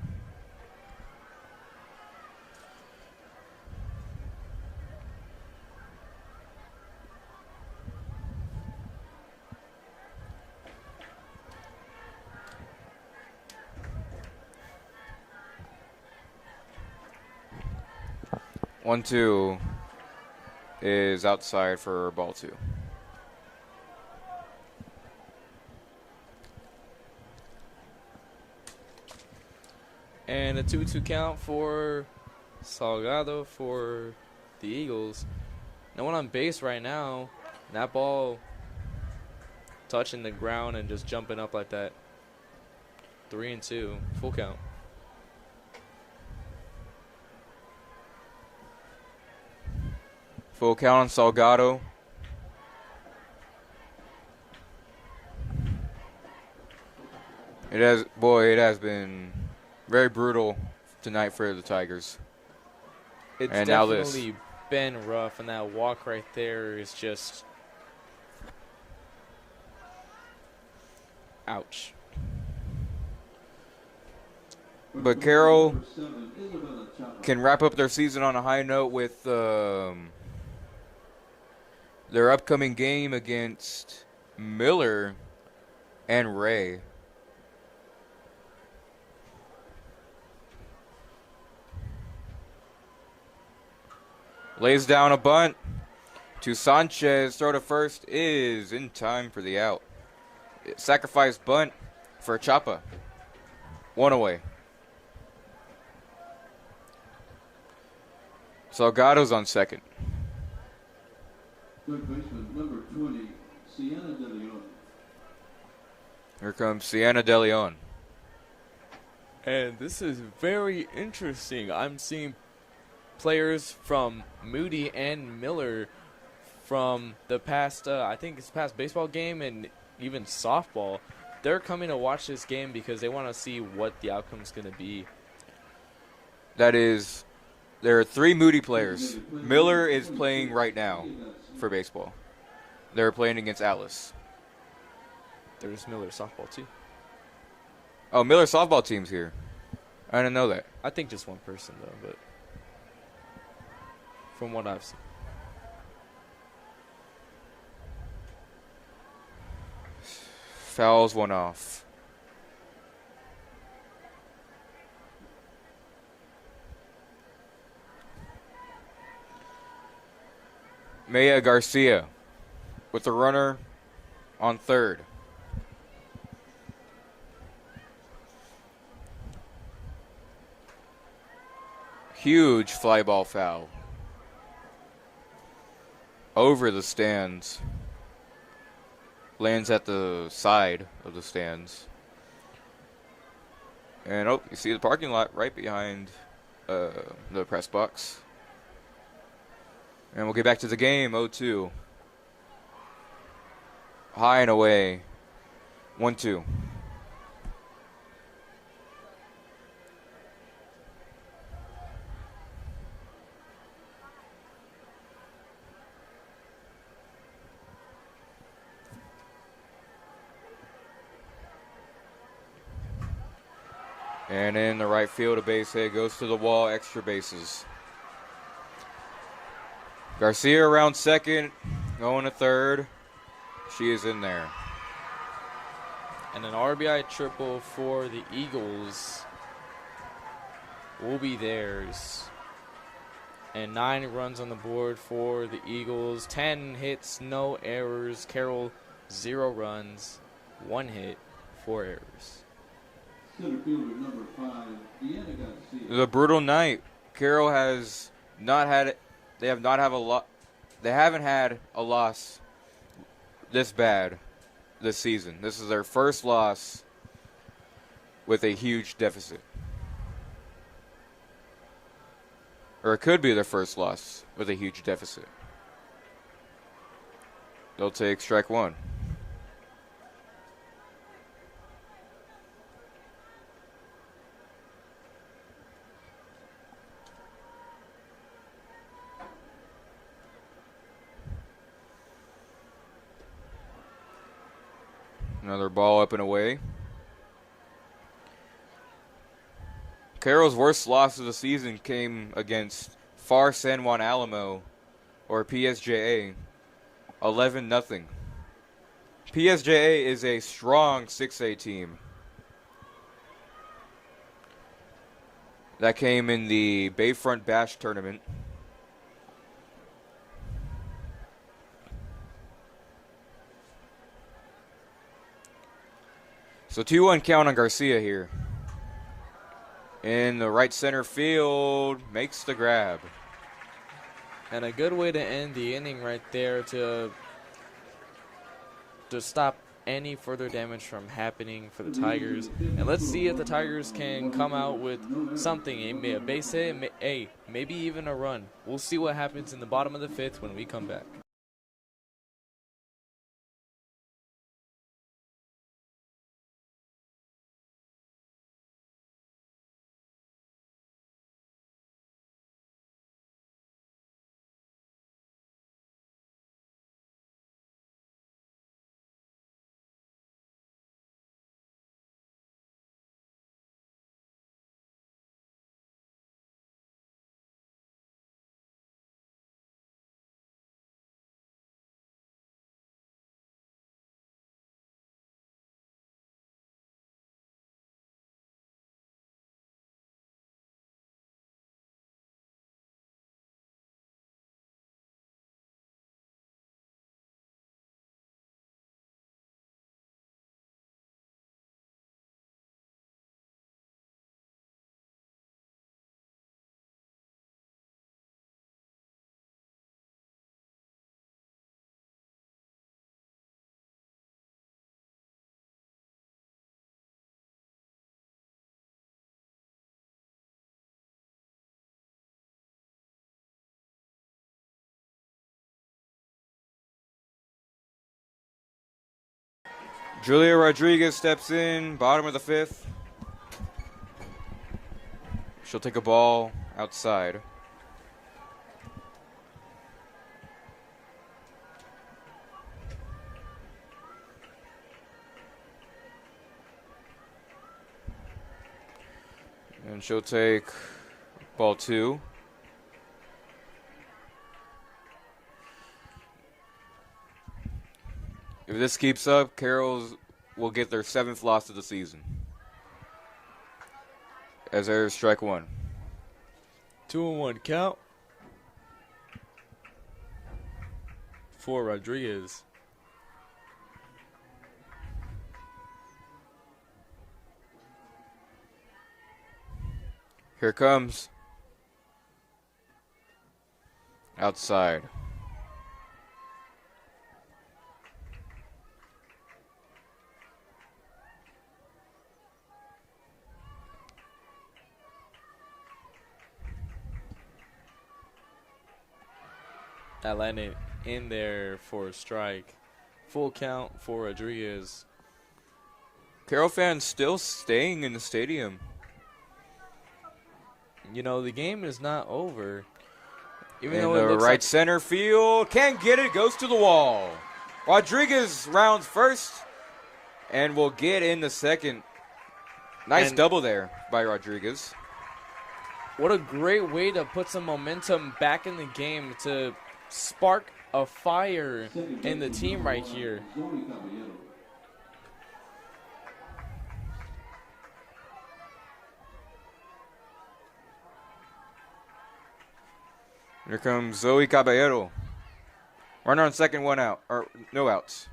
One, 2 is outside for ball 2. And a 2-2 count for Salgado for the Eagles. No one on base right now. That ball touching the ground and just jumping up like that. 3-2, full count. Full count on Salgado. It has been very brutal tonight for the Tigers. It's And now this. definitely been rough, and that walk right there is just ouch. But Carroll can wrap up their season on a high note with their upcoming game against Miller and Ray. Lays down a bunt to Sanchez. Throw to first is in time for the out. Sacrifice bunt for Chapa. One away. Salgado's on second. Third baseman, number 20, Sienna De Leon. Here comes Sienna De Leon. And this is very interesting. I'm seeing players from Moody and Miller from the past, I think it's past baseball game and even softball. They're coming to watch this game because they want to see what the outcome's going to be. That is, there are 3 Moody players. Miller is playing right now for baseball. They're playing against Atlas. There's Miller softball too. Oh, Miller softball team's here. I didn't know that. I think just one person though, but from what I've seen. Fouls one off. Maya Garcia with the runner on third. Huge fly ball foul. Over the stands. Lands at the side of the stands. And oh, you see the parking lot right behind the press box. And we'll get back to the game, 0-2. High and away, 1-2. And in the right field, a base hit goes to the wall, extra bases. Garcia around second, going to third. She is in there. And an RBI triple for the Eagles will be theirs. And 9 runs on the board for the Eagles. 10 hits, no errors. Carroll, 0 runs, 1 hit, 4 errors. Center fielder, number 5, Deanna Garcia. It was a brutal night. Carroll has not had it. They haven't had a loss this bad this season. This is their first loss with a huge deficit. Or it could be their first loss with a huge deficit. They'll take strike one. Another ball up and away. Carroll's worst loss of the season came against Far San Juan Alamo, or PSJA, 11-0. PSJA is a strong 6A team that came in the Bayfront Bash tournament. So 2-1 count on Garcia here. In the right center field, makes the grab. And a good way to end the inning right there to stop any further damage from happening for the Tigers. And let's see if the Tigers can come out with something, a base hit, maybe even a run. We'll see what happens in the bottom of the 5th when we come back. Julia Rodriguez steps in, bottom of the 5th. She'll take a ball outside. And she'll take ball 2. If this keeps up, Carroll's will get their 7th loss of the season. As there's strike 1. 2-1 count for Rodriguez. Here comes. Outside. That landed in there for a strike. Full count for Rodriguez. Carroll fans still staying in the stadium. You know, the game is not over. Even In though it the looks right like center field. Can't get it. Goes to the wall. Rodriguez rounds first. And will get in the second. Nice And- double there by Rodriguez. what a great way to put some momentum back in the game, to spark a fire in the team right here. Zoe Caballero. Here comes Zoe Caballero. Runner on second, 1 out. Or no outs.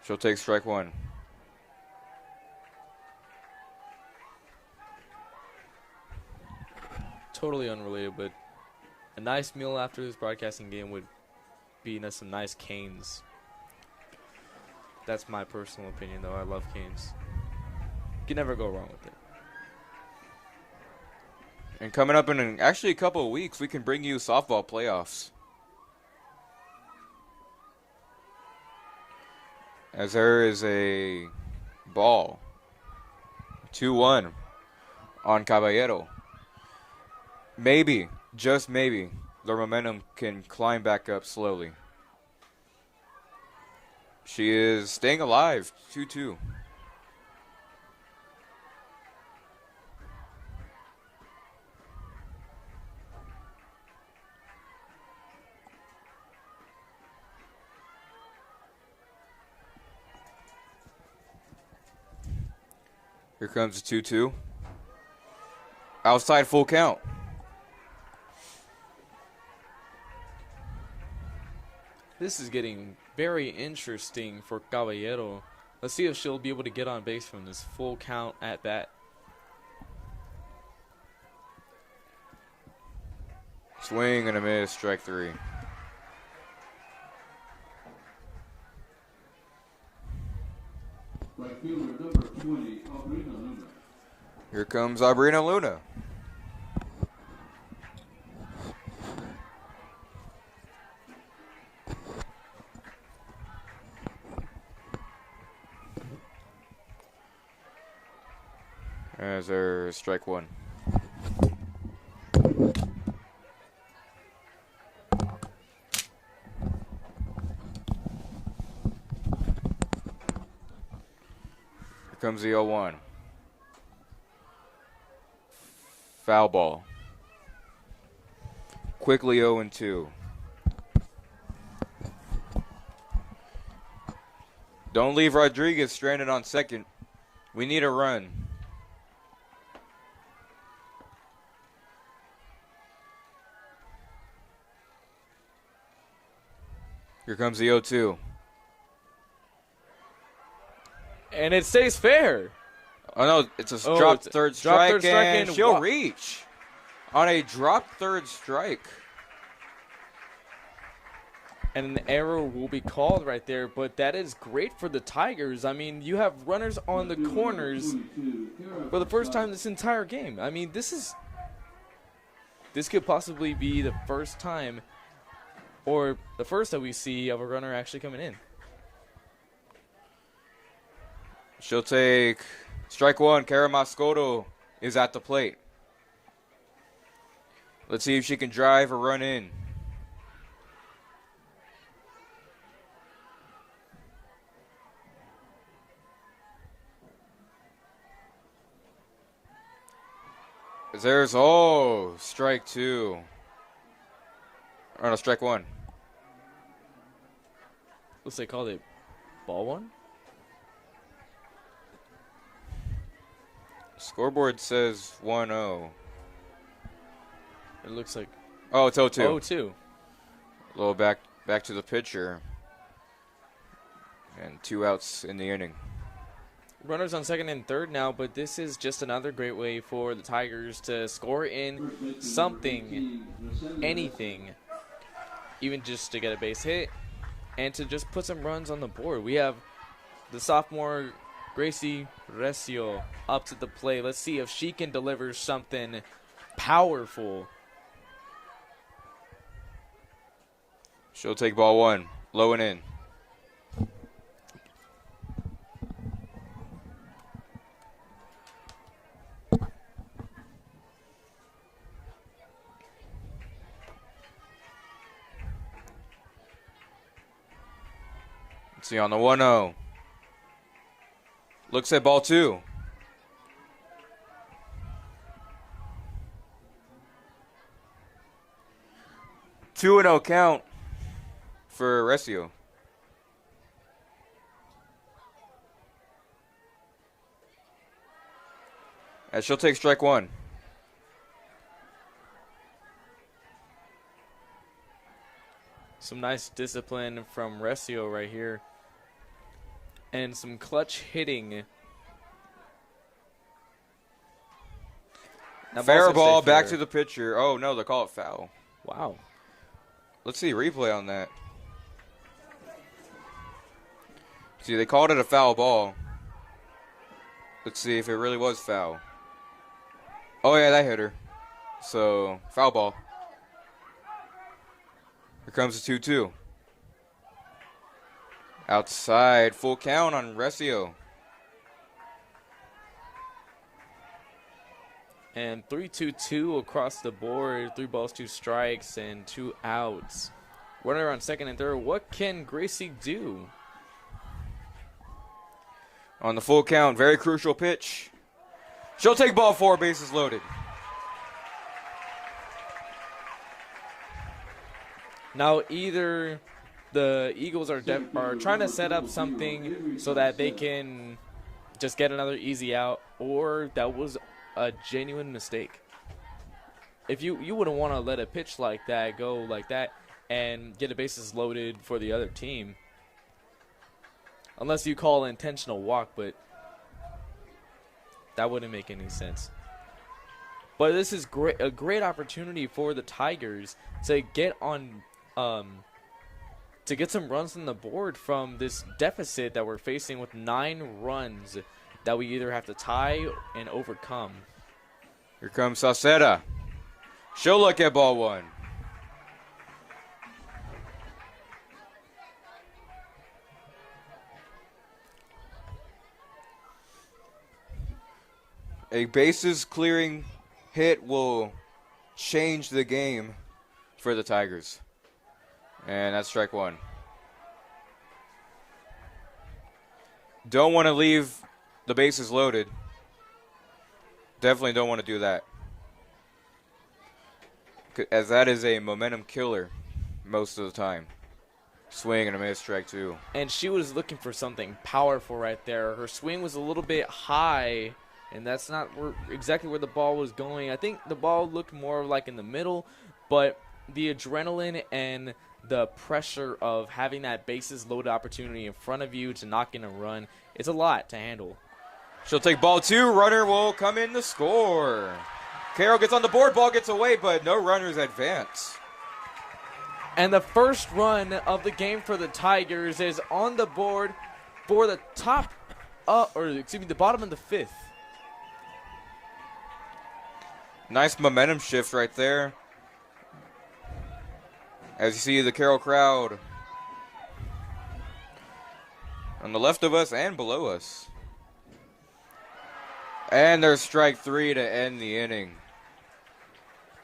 She'll take strike 1. Totally unrelated, but a nice meal after this broadcasting game would be some nice canes. That's my personal opinion, though. I love canes. You can never go wrong with it. And coming up in actually a couple of weeks, we can bring you softball playoffs. As there is a ball. 2-1 on Caballero. Maybe, just maybe, the momentum can climb back up slowly. She is staying alive, 2-2. Here comes the 2-2. Outside, full count. This is getting very interesting for Caballero. Let's see if she'll be able to get on base from this full count at bat. Swing and a miss, strike 3. Right fielder number 20, Aubrina Luna. Here comes Aubrina Luna. As our strike one. Here comes the 0-1. Foul ball. Quickly 0-2. Don't leave Rodriguez stranded on second. We need a run. Here comes the 0-2. And it stays fair. Oh, no, it's a Oh, drop it's third drop strike, third strike and and she'll wa- reach on a drop third strike. And an error will be called right there, but that is great for the Tigers. I mean, you have runners on the corners for the first time this entire game. I mean, this could possibly be the first time, or the first that we see of a runner actually coming in. She'll take strike one. Kara Moscoto is at the plate. Let's see if she can drive or run in. There's, strike two. Or no, strike one. Looks like called it ball one. Scoreboard says 1-0. It looks like Oh, it's 0-2. 0-2. A little back to the pitcher. And 2 outs in the inning. Runners on second and third now, but this is just another great way for the Tigers to score in something, anything, even just to get a base hit and to just put some runs on the board. We have the sophomore Gracie Recio up to the plate. Let's see if she can deliver something powerful. She'll take ball one. Low and in. Let's see on the 1-0. Looks at ball two. 2-0 count for Recio. As she'll take strike one. Some nice discipline from Recio right here. And some clutch hitting. That Fair also ball stayed back fair. to the pitcher. Oh, no, they call it foul. Wow. Let's see replay on that. See, they called it a foul ball. Let's see if it really was foul. Oh, yeah, that hit her. So, foul ball. Here comes the 2-2. Outside, full count on Recio. And 3-2-2 across the board. 3 balls, 2 strikes, and 2 outs. Runner on second and third. What can Gracie do? On the full count, very crucial pitch. She'll take ball 4, bases loaded. Now either the Eagles are trying to set up something so that they can just get another easy out, or that was a genuine mistake. If you wouldn't want to let a pitch like that go like that and get the bases loaded for the other team, unless you call an intentional walk, but that wouldn't make any sense. But this is a great opportunity for the Tigers to get on to get some runs on the board from this deficit that we're facing with 9 runs that we either have to tie and overcome. Here comes Sauceda. She'll look at ball 1. A bases clearing hit will change the game for the Tigers. And that's strike 1. Don't want to leave the bases loaded. Definitely don't want to do that, as that is a momentum killer most of the time. Swing and a miss, strike 2. And she was looking for something powerful right there. Her swing was a little bit high, and that's not exactly where the ball was going. I think the ball looked more like in the middle, but the adrenaline and the pressure of having that bases loaded opportunity in front of you to knock in a run, it's a lot to handle. She'll take ball 2. Runner will come in to score. Carroll gets on the board. Ball gets away, but no runners advance. And the first run of the game for the Tigers is on the board for the the bottom of the 5th. Nice momentum shift right there. As you see the Carroll crowd on the left of us and below us. And there's strike 3 to end the inning.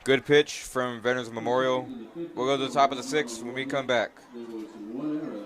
Good pitch from Veterans Memorial. We'll go to the top of the 6th when we come back. There was 1 error.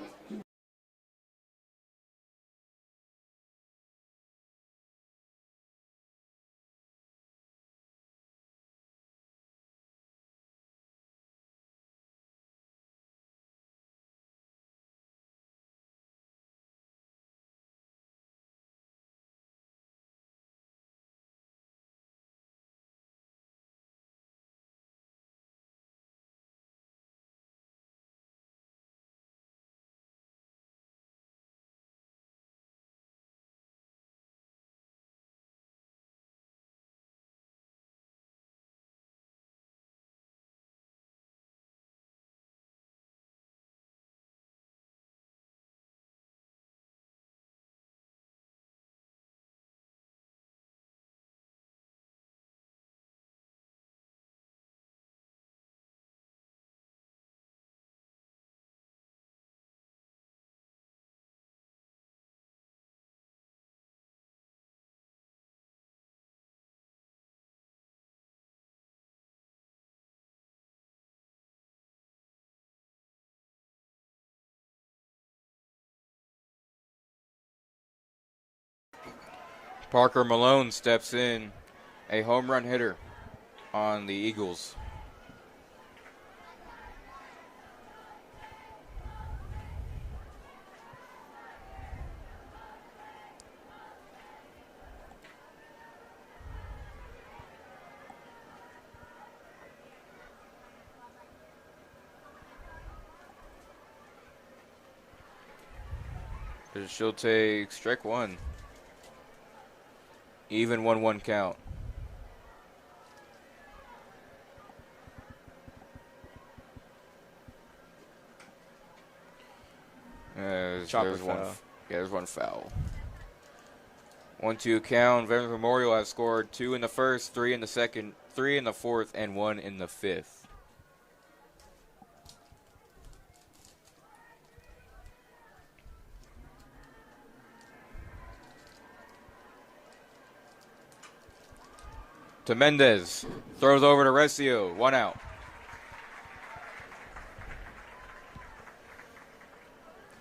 Parker Malone steps in, a home run hitter on the Eagles. She'll take strike 1. Even 1-1 count. There's one foul. 1-2 count. Veterans Memorial has scored 2 in the first, 3 in the second, 3 in the fourth, and 1 in the 5th. To Mendez. Throws over to Recio. 1 out.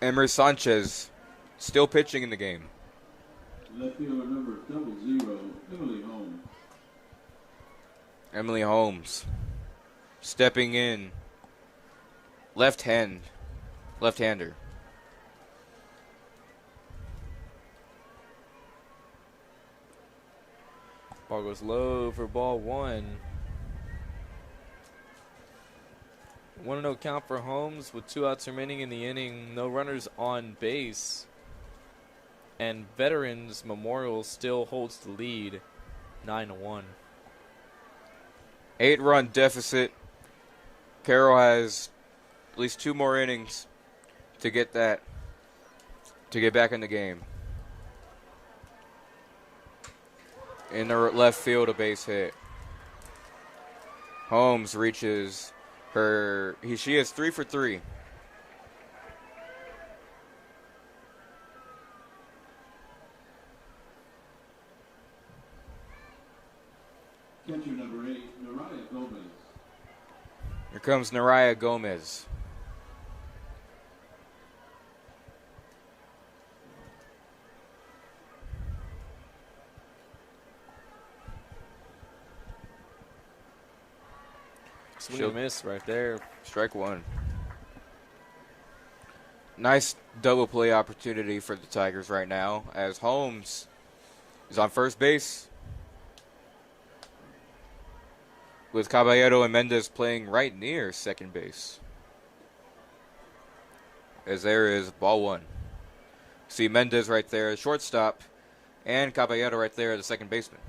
Emery Sanchez still pitching in the game. Left fielder number 00, Emily Holmes. Emily Holmes stepping in. Left-hander. Ball goes low for ball 1. 1-0 count for Holmes with 2 outs remaining in the inning. No runners on base. And Veterans Memorial still holds the lead, 9-1. 8-run deficit. Carroll has at least 2 more innings to get that, to get back in the game. In the left field, a base hit. Holmes reaches her. She is 3 for 3. Catcher number 8, Naraya Gomez. Here comes Naraya Gomez. Swing and miss right there. Strike one. Nice double play opportunity for the Tigers right now as Holmes is on first base with Caballero and Mendez playing right near second base. As there is ball one. See Mendez right there, shortstop, and Caballero right there, the second baseman.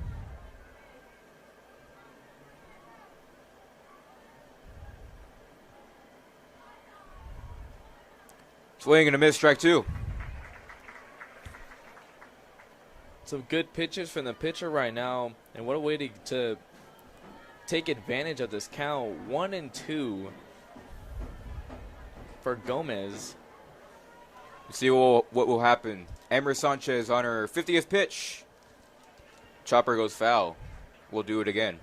Swing and a miss, strike two. Some good pitches from the pitcher right now, and what a way to take advantage of this count. 1-2 for Gomez. Let's see what will happen. Emer Sanchez on her 50th pitch. Chopper goes foul. We'll do it again.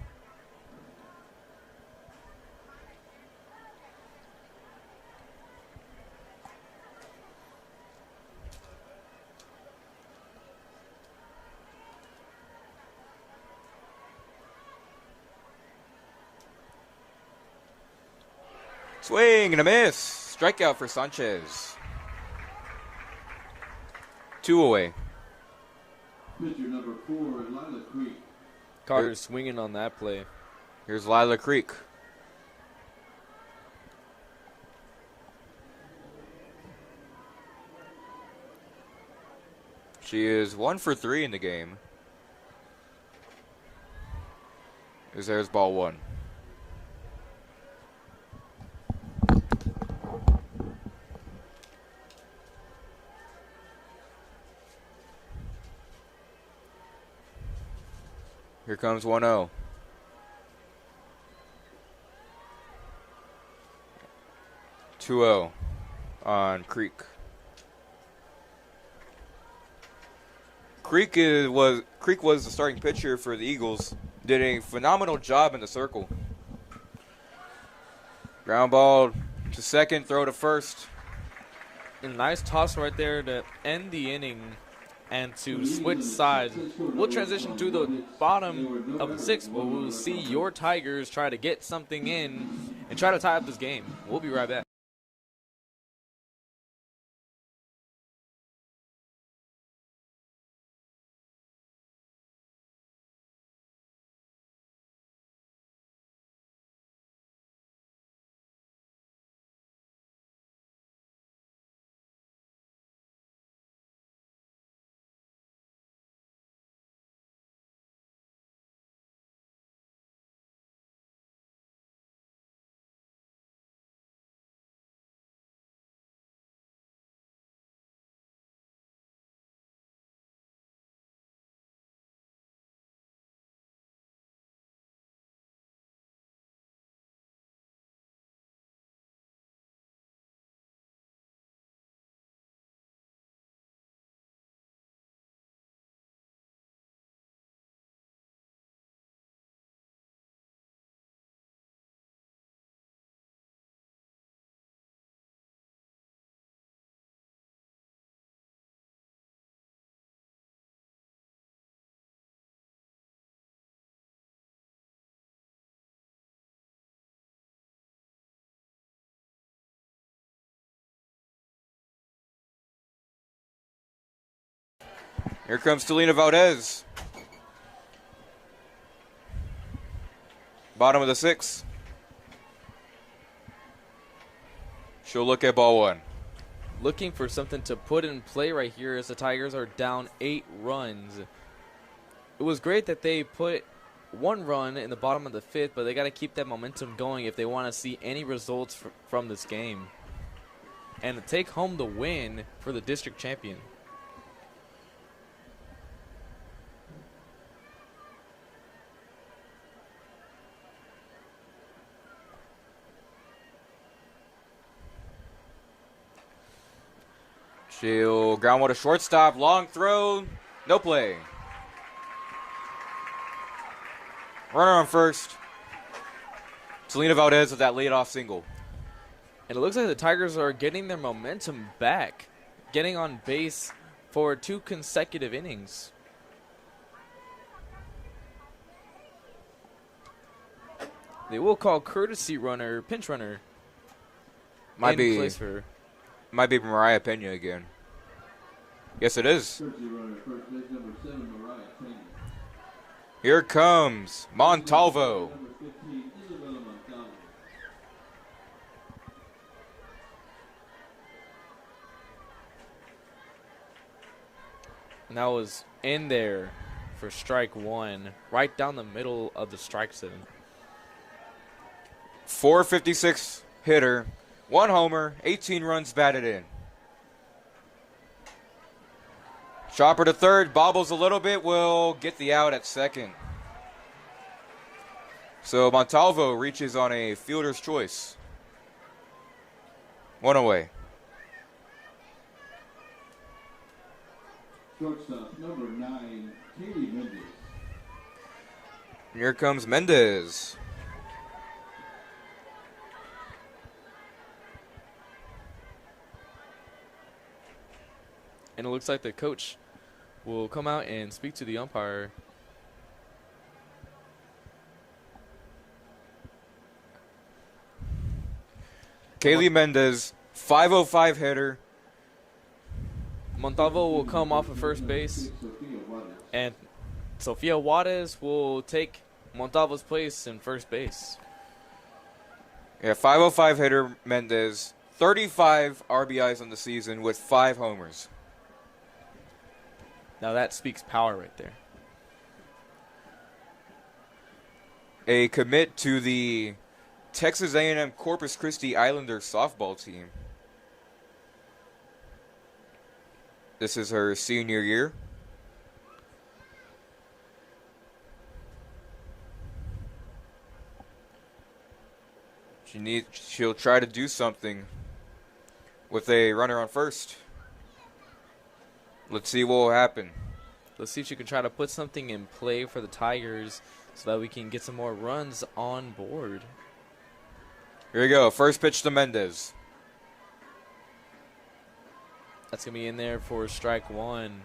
Swing and a miss. Strikeout for Sanchez. 2 away. Pitcher number 4, Lila Creek. Carter swinging on that play. Here's Lila Creek. She is 1 for 3 in the game. As there's ball one. Here comes 1-0. On Creek. Creek was the starting pitcher for the Eagles. Did a phenomenal job in the circle. Ground ball to second, throw to first. A nice toss right there to end the inning and to switch sides. We'll transition to the bottom of the sixth, where we'll see your Tigers try to get something in and try to tie up this game. We'll be right back. Here comes Talina Valdez. Bottom of the sixth. She'll look at ball one. Looking for something to put in play right here as the Tigers are down 8 runs. It was great that they put 1 run in the bottom of the 5th, but they got to keep that momentum going if they want to see any results from this game. and take home the win for the district champion. She'll ground one to shortstop. Long throw. No play. Runner on first. Selena Valdez with that leadoff single. And it looks like the Tigers are getting their momentum back, getting on base for 2 consecutive innings. They will call courtesy runner, pinch runner. Might be place for Mariah Pena again. Yes, it is. Courtesy runner, first base, number 7, Mariah Pena. Here comes Montalvo. Number 15, Isabella Montalvo. And that was in there for strike 1, right down the middle of the strike zone. 456 hitter, 1 homer, 18 runs batted in. Chopper to third, bobbles a little bit, will get the out at second. So Montalvo reaches on a fielder's choice. 1 away. Shortstop, number 9, Katie Mendez. And here comes Mendez. And it looks like the coach will come out and speak to the umpire. Kaylee Mendez, 505 hitter. Montalvo will come off of first base, Sophia Juarez. and Sofia Juarez will take Montalvo's place in first base. Yeah, 505 hitter Mendez, 35 RBIs on the season with 5 homers. Now that speaks power right there. A commit to the Texas A&M Corpus Christi Islanders softball team. This is her senior year. She'll try to do something with a runner on first. Let's see what will happen. Let's see if she can try to put something in play for the Tigers so that we can get some more runs on board. Here we go. First pitch to Mendez. That's going to be in there for strike 1.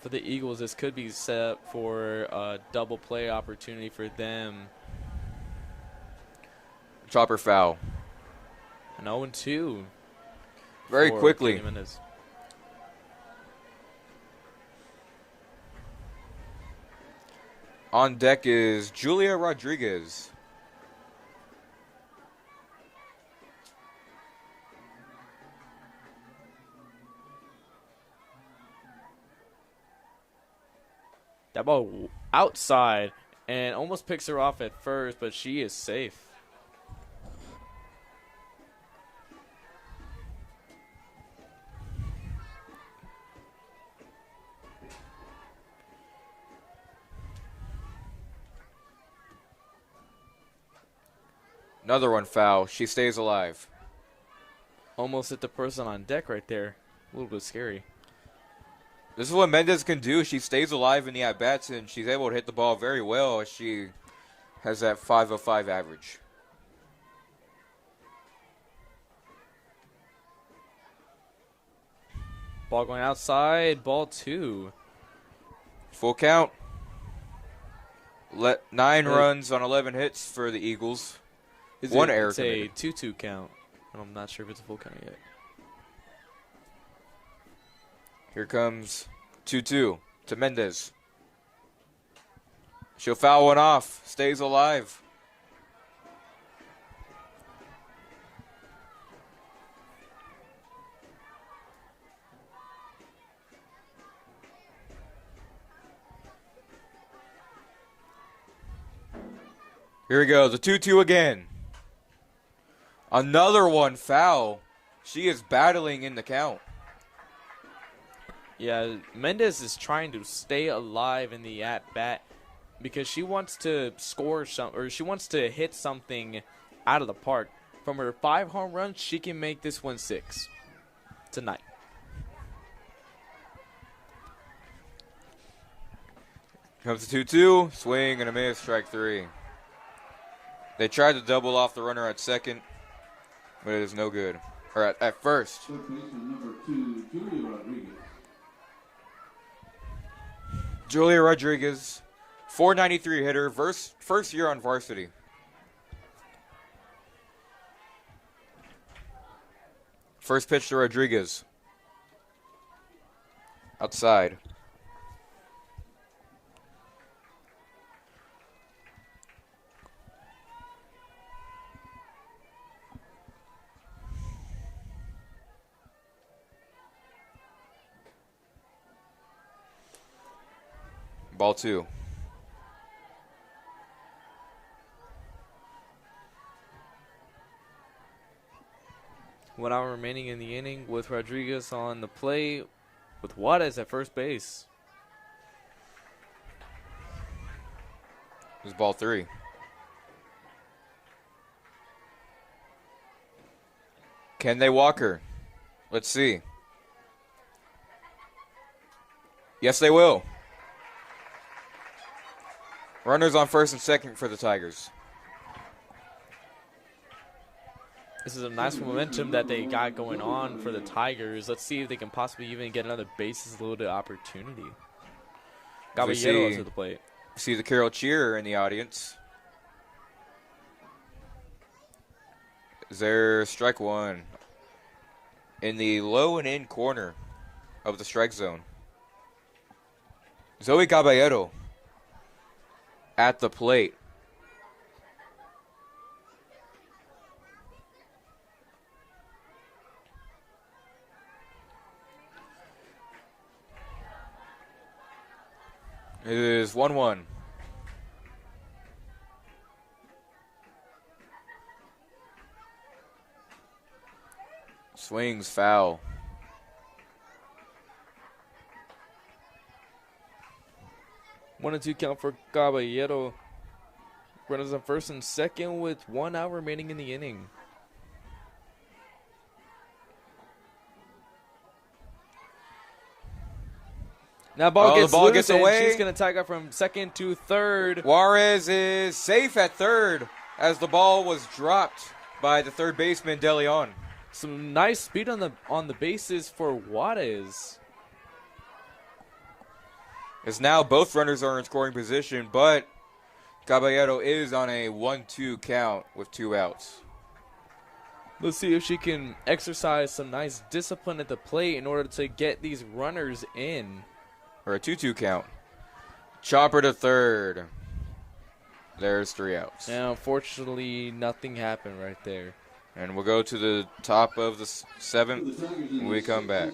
For the Eagles, this could be set up for a double play opportunity for them. Chopper foul. An 0-2. Very for quickly. Katie Mendez. On deck is Julia Rodriguez. That ball outside and almost picks her off at first, but she is safe. Another one foul. She stays alive. Almost hit the person on deck right there. A little bit scary. This is what Mendez can do. She stays alive in the at-bats, and she's able to hit the ball very well as she has that 505 average. Ball going outside. Ball 2. Full count. 9 runs on 11 hits for the Eagles. One error It's a committed. 2-2 count. And I'm not sure if it's a full count yet. Here comes 2-2 to Mendez. She'll foul one off. Stays alive. Here we go. The 2-2 again. Another one foul. She is battling in the count. Yeah, Mendez is trying to stay alive in the at-bat because she wants to score or she wants to hit something out of the park. From her 5 home runs, she can make this one 6 tonight. Comes the 2-2. Swing and a miss. Strike 3. They tried to double off the runner at second, but it is no good. Or at first. Third baseman number 2, Julia Rodriguez. Julia Rodriguez, 493 hitter, first year on varsity. First pitch to Rodriguez. Outside. Ball 2. One hour remaining in the inning with Rodriguez on the plate with Juarez at first base. This is ball 3. Can they walk her? Let's see. Yes, they will. Runners on first and second for the Tigers. This is a nice momentum that they got going on for the Tigers. Let's see if they can possibly even get another bases loaded opportunity. Caballero to the plate. See the Carol cheer in the audience. Is there strike 1 in the low and in corner of the strike zone? Zoe Caballero at the plate. It is 1-1. Swings foul. One and two count for Caballero. Runners on first and second with 1 hour remaining in the inning. Now ball gets the ball loose gets and away. she's going to tag up from second to third. Juarez is safe at third as the ball was dropped by the third baseman, De Leon. Some nice speed on the bases for Juarez. As now both runners are in scoring position, but Caballero is on a 1-2 count with 2 outs. Let's see if she can exercise some nice discipline at the plate in order to get these runners in. Or a 2-2 count. Chopper to third. There's 3 outs. And unfortunately, nothing happened right there. And we'll go to the top of the 7th when we come back.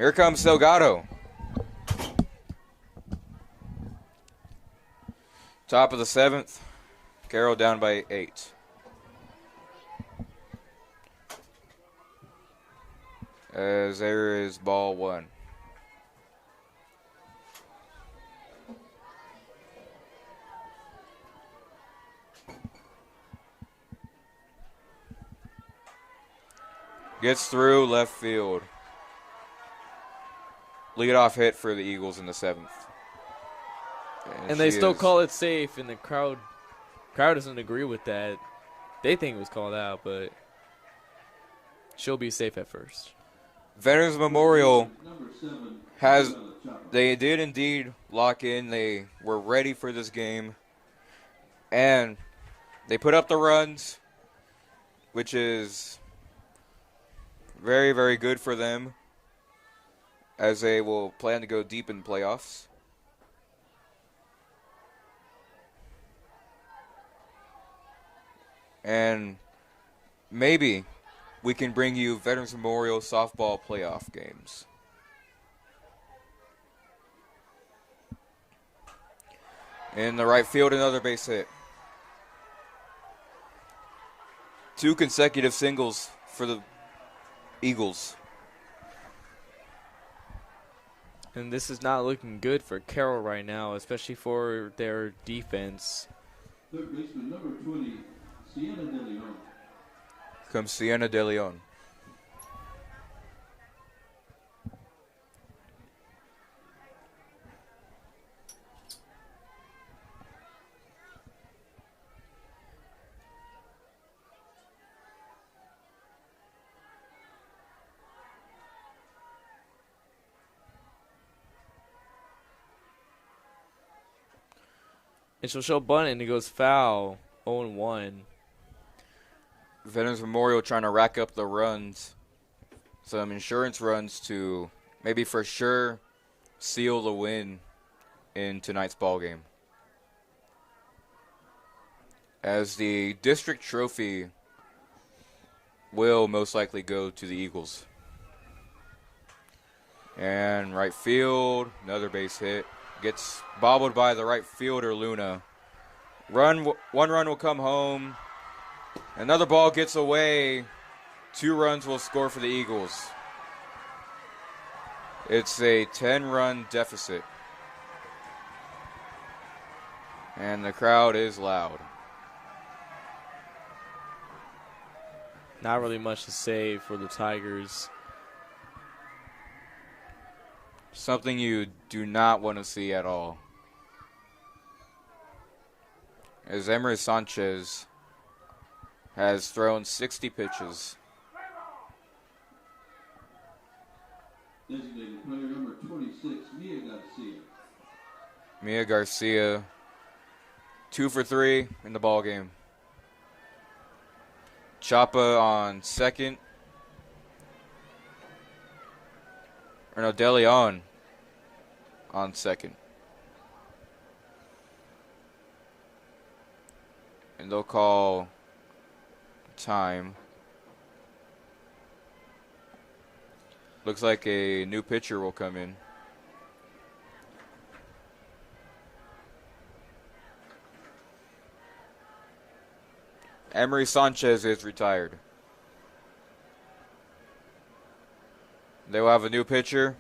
Here comes Delgado. Top of the 7th. Carroll down by 8. As there is ball 1. Gets through left field. Leadoff hit for the Eagles in the 7th. And they still call it safe, and the crowd doesn't agree with that. They think it was called out, but she'll be safe at first. Veterans Memorial they did indeed lock in. They were ready for this game. And they put up the runs, which is very, very good for them, as they will plan to go deep in playoffs. And maybe we can bring you Veterans Memorial softball playoff games. In the right field, another base hit. 2 consecutive singles for the Eagles. And this is not looking good for Carroll right now, especially for their defense. Third baseman number 20, Sienna De Leon. Comes Sienna De Leon. And she'll show bunt, and it goes foul, 0-1. Veterans Memorial trying to rack up the runs. Some insurance runs to maybe for sure seal the win in tonight's ball game. As the district trophy will most likely go to the Eagles. And right field, another base hit. Gets bobbled by the right fielder, Luna. One run will come home. Another ball gets away. 2 runs will score for the Eagles. It's a 10-run deficit. And the crowd is loud. Not really much to say for the Tigers. Something you do not want to see at all. As Emery Sanchez has thrown 60 pitches. Designated player number 26, Mia Garcia. Mia Garcia, 2 for 3 in the ball game. Chapa on second. Or no, De Leon on second. And they'll call time. Looks like a new pitcher will come in. Emery Sanchez is retired. They will have a new pitcher.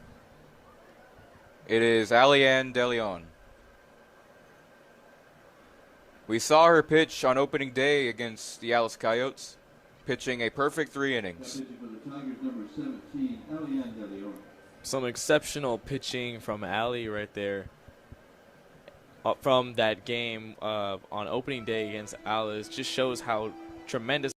It is Alianne De Leon. We saw her pitch on opening day against the Alice Coyotes, pitching a perfect 3 innings. Pitching for the Tigers, number 17, Alianne De Leon. Some exceptional pitching from Allie right there. From that game on opening day against Alice, just shows how tremendous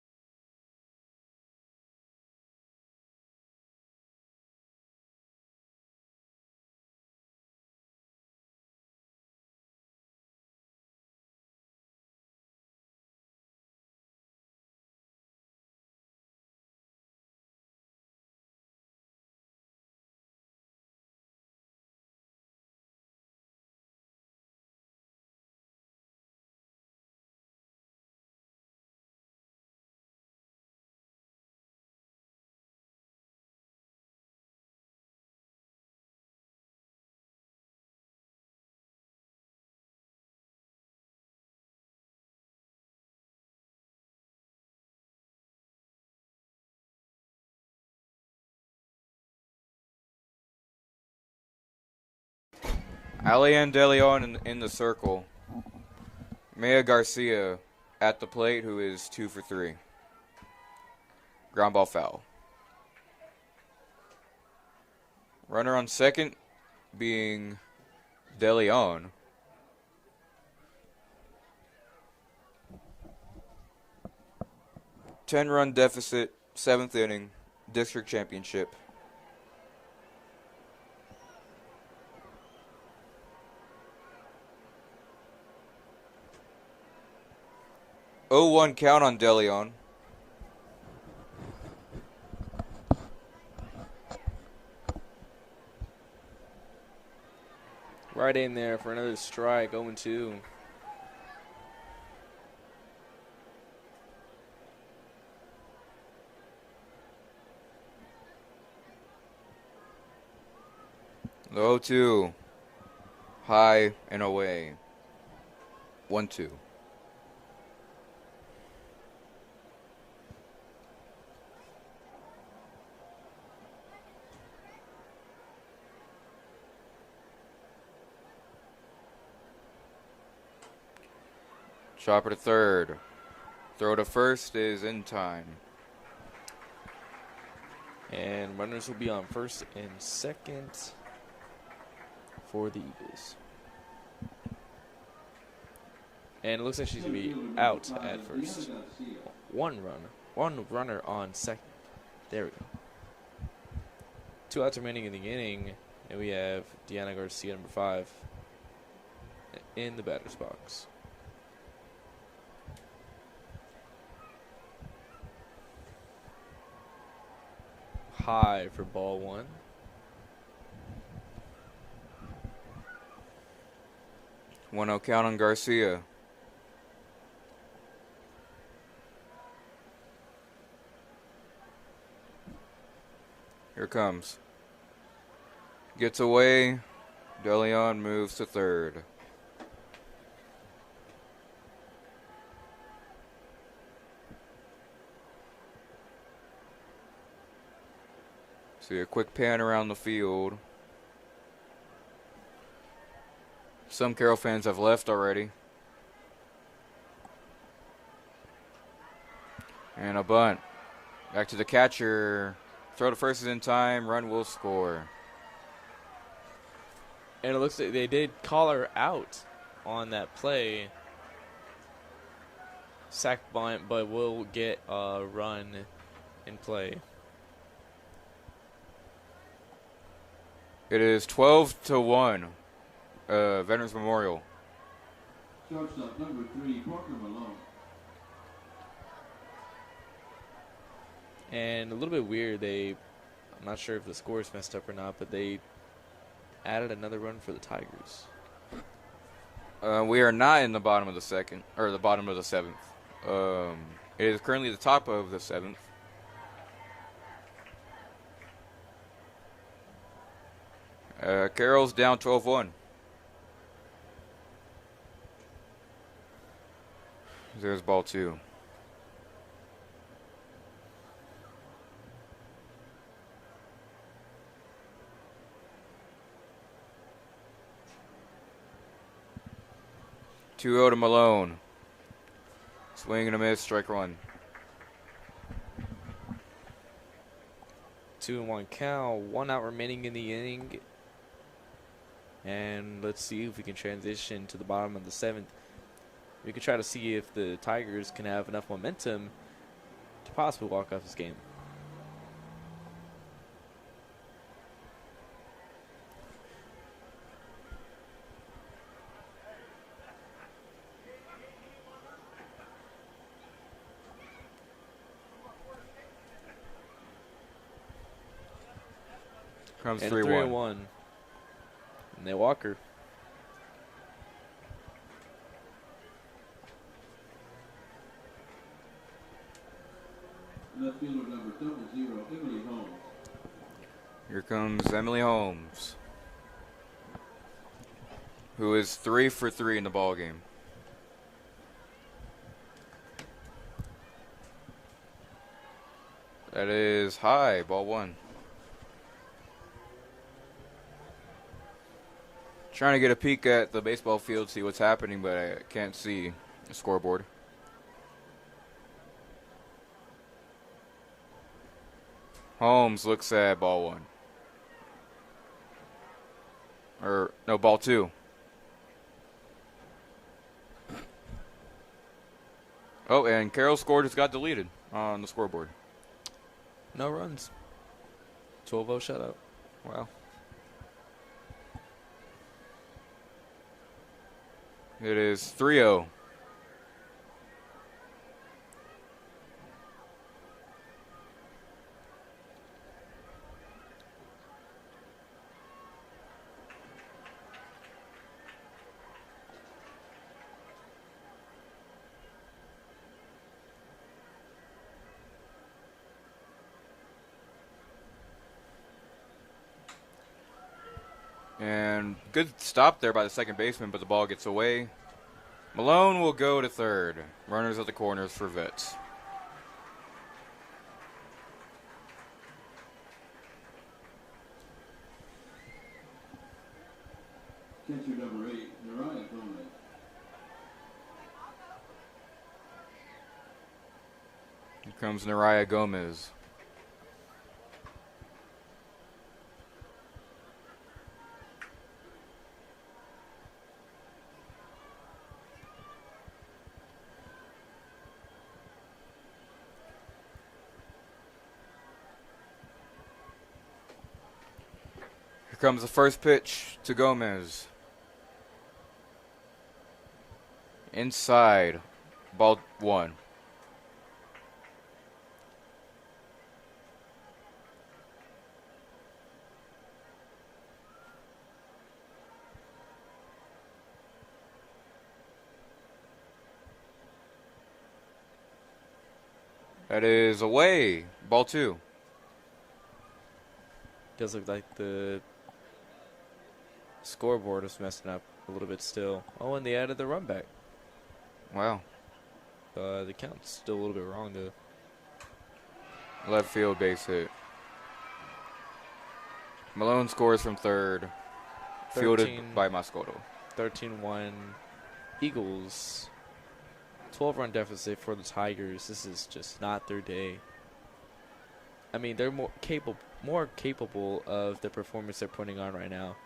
Alian De Leon in the circle. Maya Garcia at the plate, who is 2 for 3. Ground ball foul. Runner on second being De Leon. Ten-run deficit, 7th inning, district championship. Oh, 1 count on De Leon. Right in there for another strike, 0-2. The 0-2. High and away. 1-2. Chopper to third. Throw to first is in time. And runners will be on first and second for the Eagles. And it looks like she's going to be out at first. One runner on second. There we go. 2 outs remaining in the inning, and we have Deanna Garcia, number 5, in the batter's box. High for ball 1. One out count on Garcia. Here comes. Gets away. De Leon moves to third. See a quick pan around the field. Some Carroll fans have left already. And a bunt. Back to the catcher. Throw to first is in time. Run will score. And it looks like they did call her out on that play. Sack bunt, but will get a run in play. It is 12-1. Veterans Memorial. Shortstop number 3, Parker Malone. And a little bit weird, I'm not sure if the score is messed up or not, but they added another run for the Tigers. We are not in the bottom of the second, or the bottom of the 7th. It is currently the top of the 7th. Carroll's down 12-1. There's ball 2. Two to Malone. Swing and a miss, strike 1. 2-1 count, 1 out remaining in the inning. And let's see if we can transition to the bottom of the 7th. We could try to see if the Tigers can have enough momentum to possibly walk off this game. Comes And 3-1. 3-1. And they walk her. Left fielder number 00, Emily Holmes. Here comes Emily Holmes, who is 3 for 3 in the ball game. That is high, ball 1. Trying to get a peek at the baseball field, see what's happening, but I can't see the scoreboard. Holmes looks at ball 1. Or, no, ball 2. Oh, and Carroll's score just got deleted on the scoreboard. No runs. 12-0 shutout. Wow. It is 3-0. And good stop there by the second baseman, but the ball gets away. Malone will go to third. Runners at the corners for Vets. Catcher number 8, Nariah Gomez. Here comes Nariah Gomez. Here comes the first pitch to Gomez. Inside, ball 1. That is away, ball 2. Does look like the scoreboard is messing up a little bit still. Oh, and they added the run back. Wow. The count's still a little bit wrong, though. Left field base hit. Malone scores from third. Fielded by Mascotto. 13-1 Eagles. 12-run deficit for the Tigers. This is just not their day. I mean, they're more capable of the performance they're putting on right now.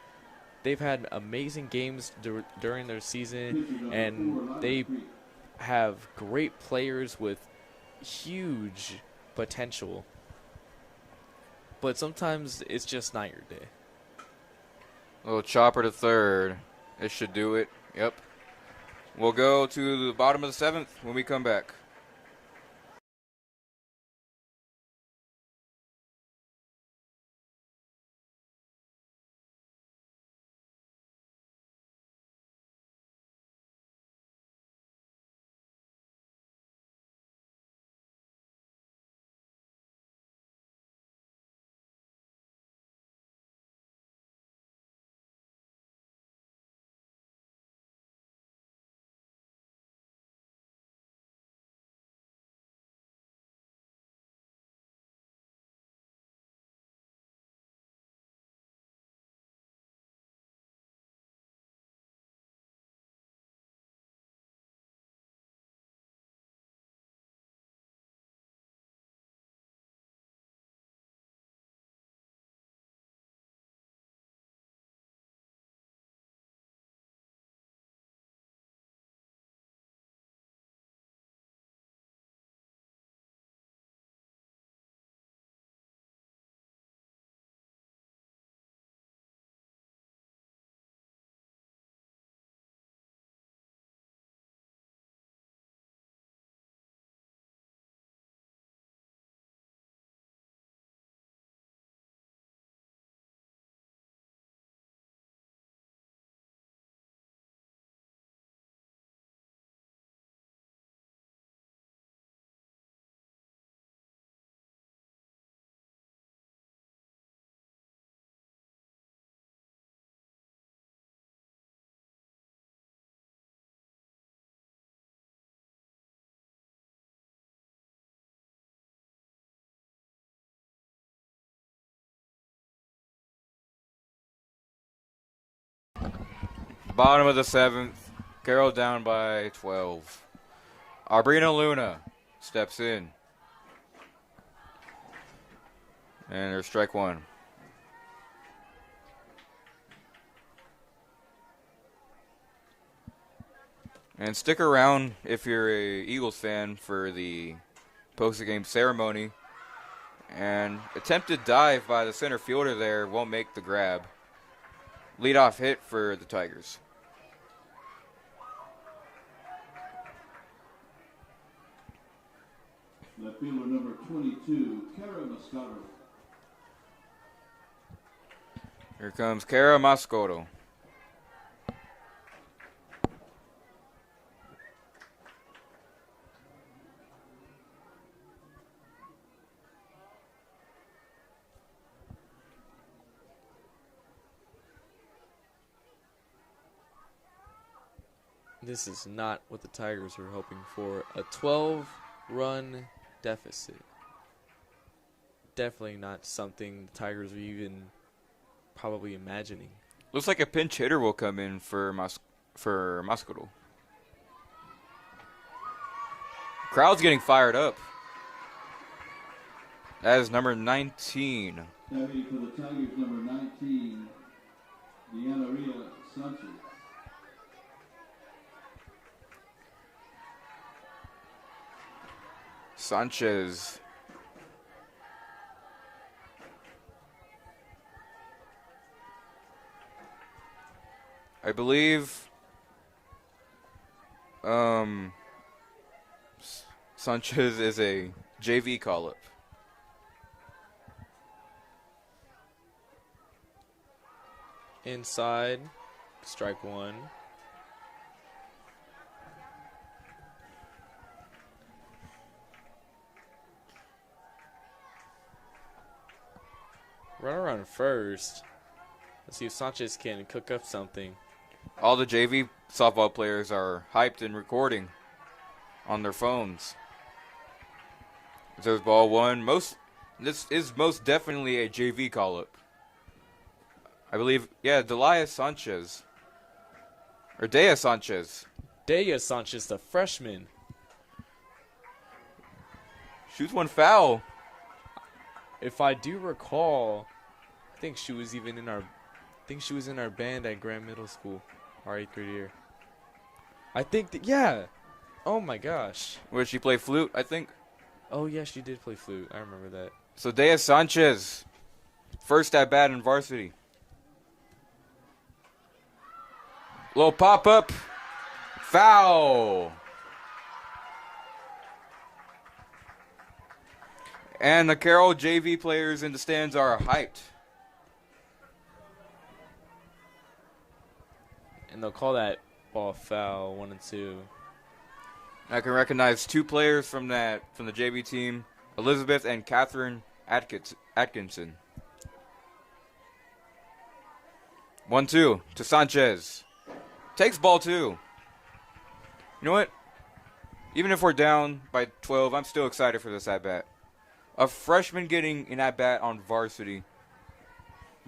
They've had amazing games during their season, and they have great players with huge potential. But sometimes it's just not your day. Little chopper to third. This should do it. Yep. We'll go to the bottom of the 7th when we come back. Bottom of the 7th. Carroll down by 12. Arbrina Luna steps in. And there's strike one. And stick around if you're a Eagles fan for the post-game ceremony. And attempted dive by the center fielder there won't make the grab. Leadoff hit for the Tigers. Left fielder number 22, Kara Moscato. Here comes Kara Moscato. This is not what the Tigers were hoping for. A 12-run deficit. Definitely not something the Tigers were even probably imagining. Looks like a pinch hitter will come in for Moscato. Crowd's getting fired up. That is number 19. Heavy for the Tigers, number 19, Deanna Ria Sanchez. Sanchez. I believe Sanchez is a JV call-up. Inside, strike one. Runner on first. Let's see if Sanchez can cook up something. All the JV softball players are hyped and recording on their phones. There's ball one. This is most definitely a JV call-up. I believe, yeah, Delia Sanchez. Or Dea Sanchez. Dea Sanchez, the freshman. Shoots one foul. If I do recall, I think she was even in our band at Grant Middle School, our 8th grade year. I think that, yeah. Oh my gosh. Where she play flute, I think. Oh yeah, she did play flute. I remember that. So Dea Sanchez, first at bat in varsity. Little pop up, foul. And the Carroll JV players in the stands are hyped. And they'll call that ball foul, 1 and 2. I can recognize two players from the JV team, Elizabeth and Catherine Atkinson. 1-2 to Sanchez. Takes ball two. You know what? Even if we're down by 12, I'm still excited for this at-bat. A freshman getting an at-bat on varsity,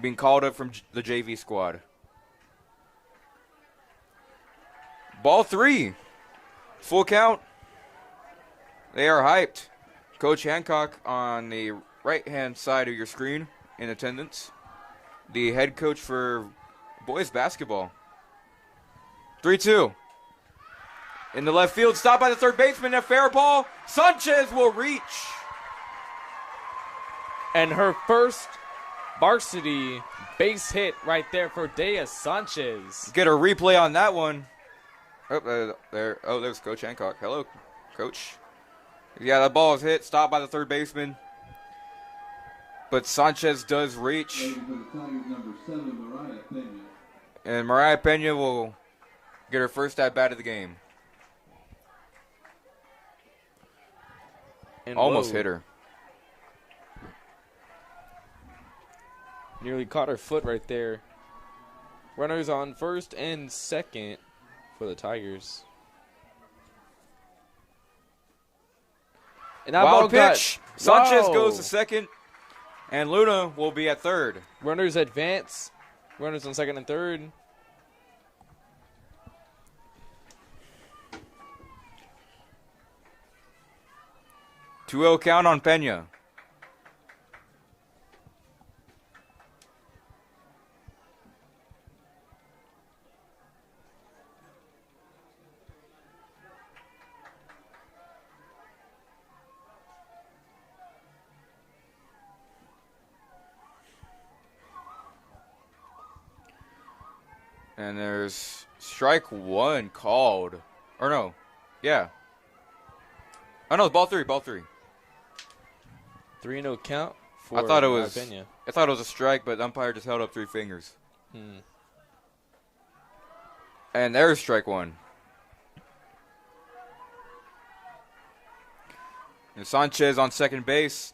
being called up from the JV squad. Ball three. Full count. They are hyped. Coach Hancock on the right-hand side of your screen in attendance. The head coach for boys basketball. 3-2. In the left field, stopped by the third baseman. A fair ball. Sanchez will reach. And her first varsity base hit right there for Dea Sanchez. Get a replay on that one. Oh, there's Coach Hancock. Hello, Coach. Yeah, that ball is hit. Stopped by the third baseman. But Sanchez does reach. Waiting for the Tigers, number 7, Mariah Pena. And Mariah Pena will get her first at-bat of the game. And Almost whoa, hit her. Nearly caught her foot right there. Runners on first and second for the Tigers. And that ball Wild pitch. Sanchez Whoa. goes to second. And Luna will be at third. Runners advance. Runners on second and third. 2-0 count on Pena. And there's strike one called. Or no. Yeah. Oh, no, ball three. 3-0 count for I thought it was Pena. I thought it was a strike, but the umpire just held up 3 fingers. And there's strike one. And Sanchez on second base.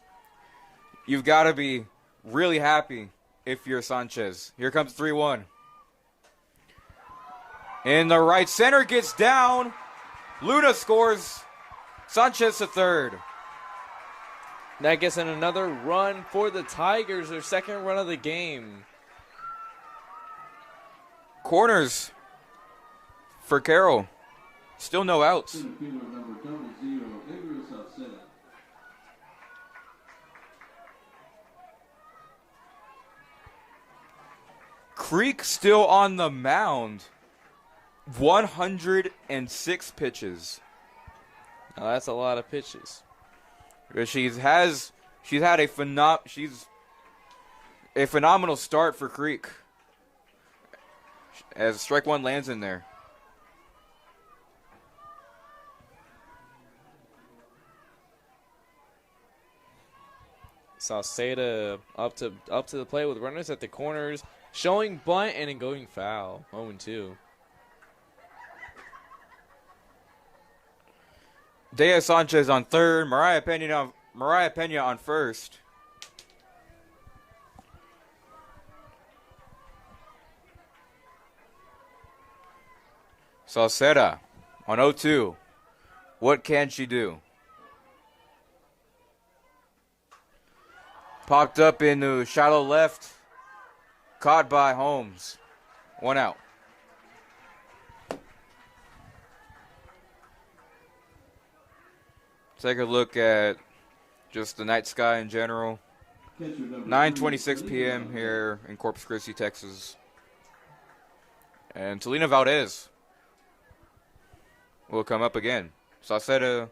You've got to be really happy if you're Sanchez. Here comes 3-1. In the right center, gets down. Luna scores. Sanchez to third. That gets in another run for the Tigers, their second run of the game. Corners for Carroll. Still no outs. Center fielder number 00, Gabriel Salceda. Creek still on the mound. 106 pitches. Now that's a lot of pitches. She's had a phenomenal start for Creek. As strike one lands in there. Salceda up to the plate with runners at the corners, showing bunt and then going foul. 0-2. Dea Sanchez on third. Mariah Pena on first. Salceda on 0-2. What can she do? Popped up into shallow left. Caught by Holmes. 1 out. Take a look at just the night sky in general. 9:26 p.m. here in Corpus Christi, Texas. And Talina Valdez will come up again. Salceda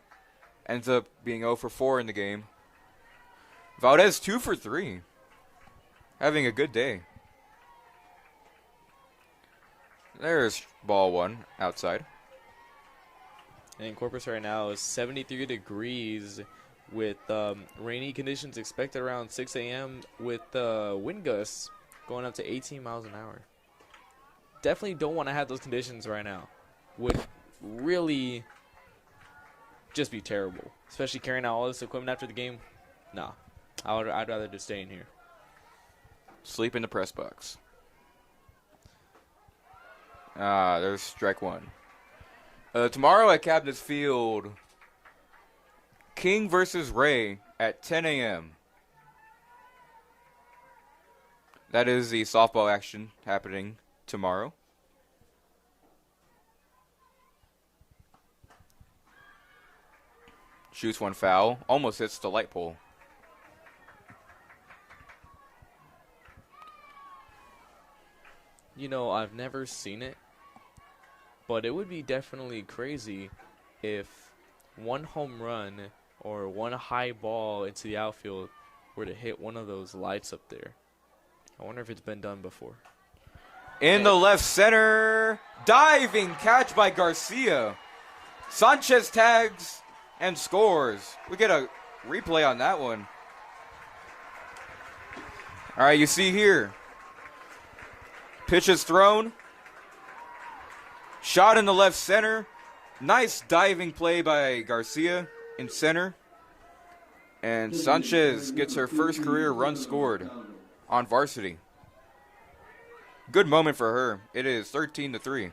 ends up being 0 for 4 in the game. Valdez 2 for 3. Having a good day. There's ball one outside. And Corpus right now is 73 degrees with rainy conditions expected around 6 a.m. with wind gusts going up to 18 miles an hour. Definitely don't want to have those conditions right now. Would really just be terrible, especially carrying out all this equipment after the game. Nah, I'd rather just stay in here. Sleep in the press box. There's strike one. Tomorrow at Cabinets Field, King versus Ray at 10 a.m. That is the softball action happening tomorrow. Shoots one foul. Almost hits the light pole. You know, I've never seen it, but it would be definitely crazy if one home run or one high ball into the outfield were to hit one of those lights up there. I wonder if it's been done before. In the left center, diving catch by Garcia. Sanchez tags and scores. We get a replay on that one. All right, you see here. Pitch is thrown. Shot in the left center. Nice diving play by Garcia in center. And Sanchez gets her first career run scored on varsity. Good moment for her. It is 13-3.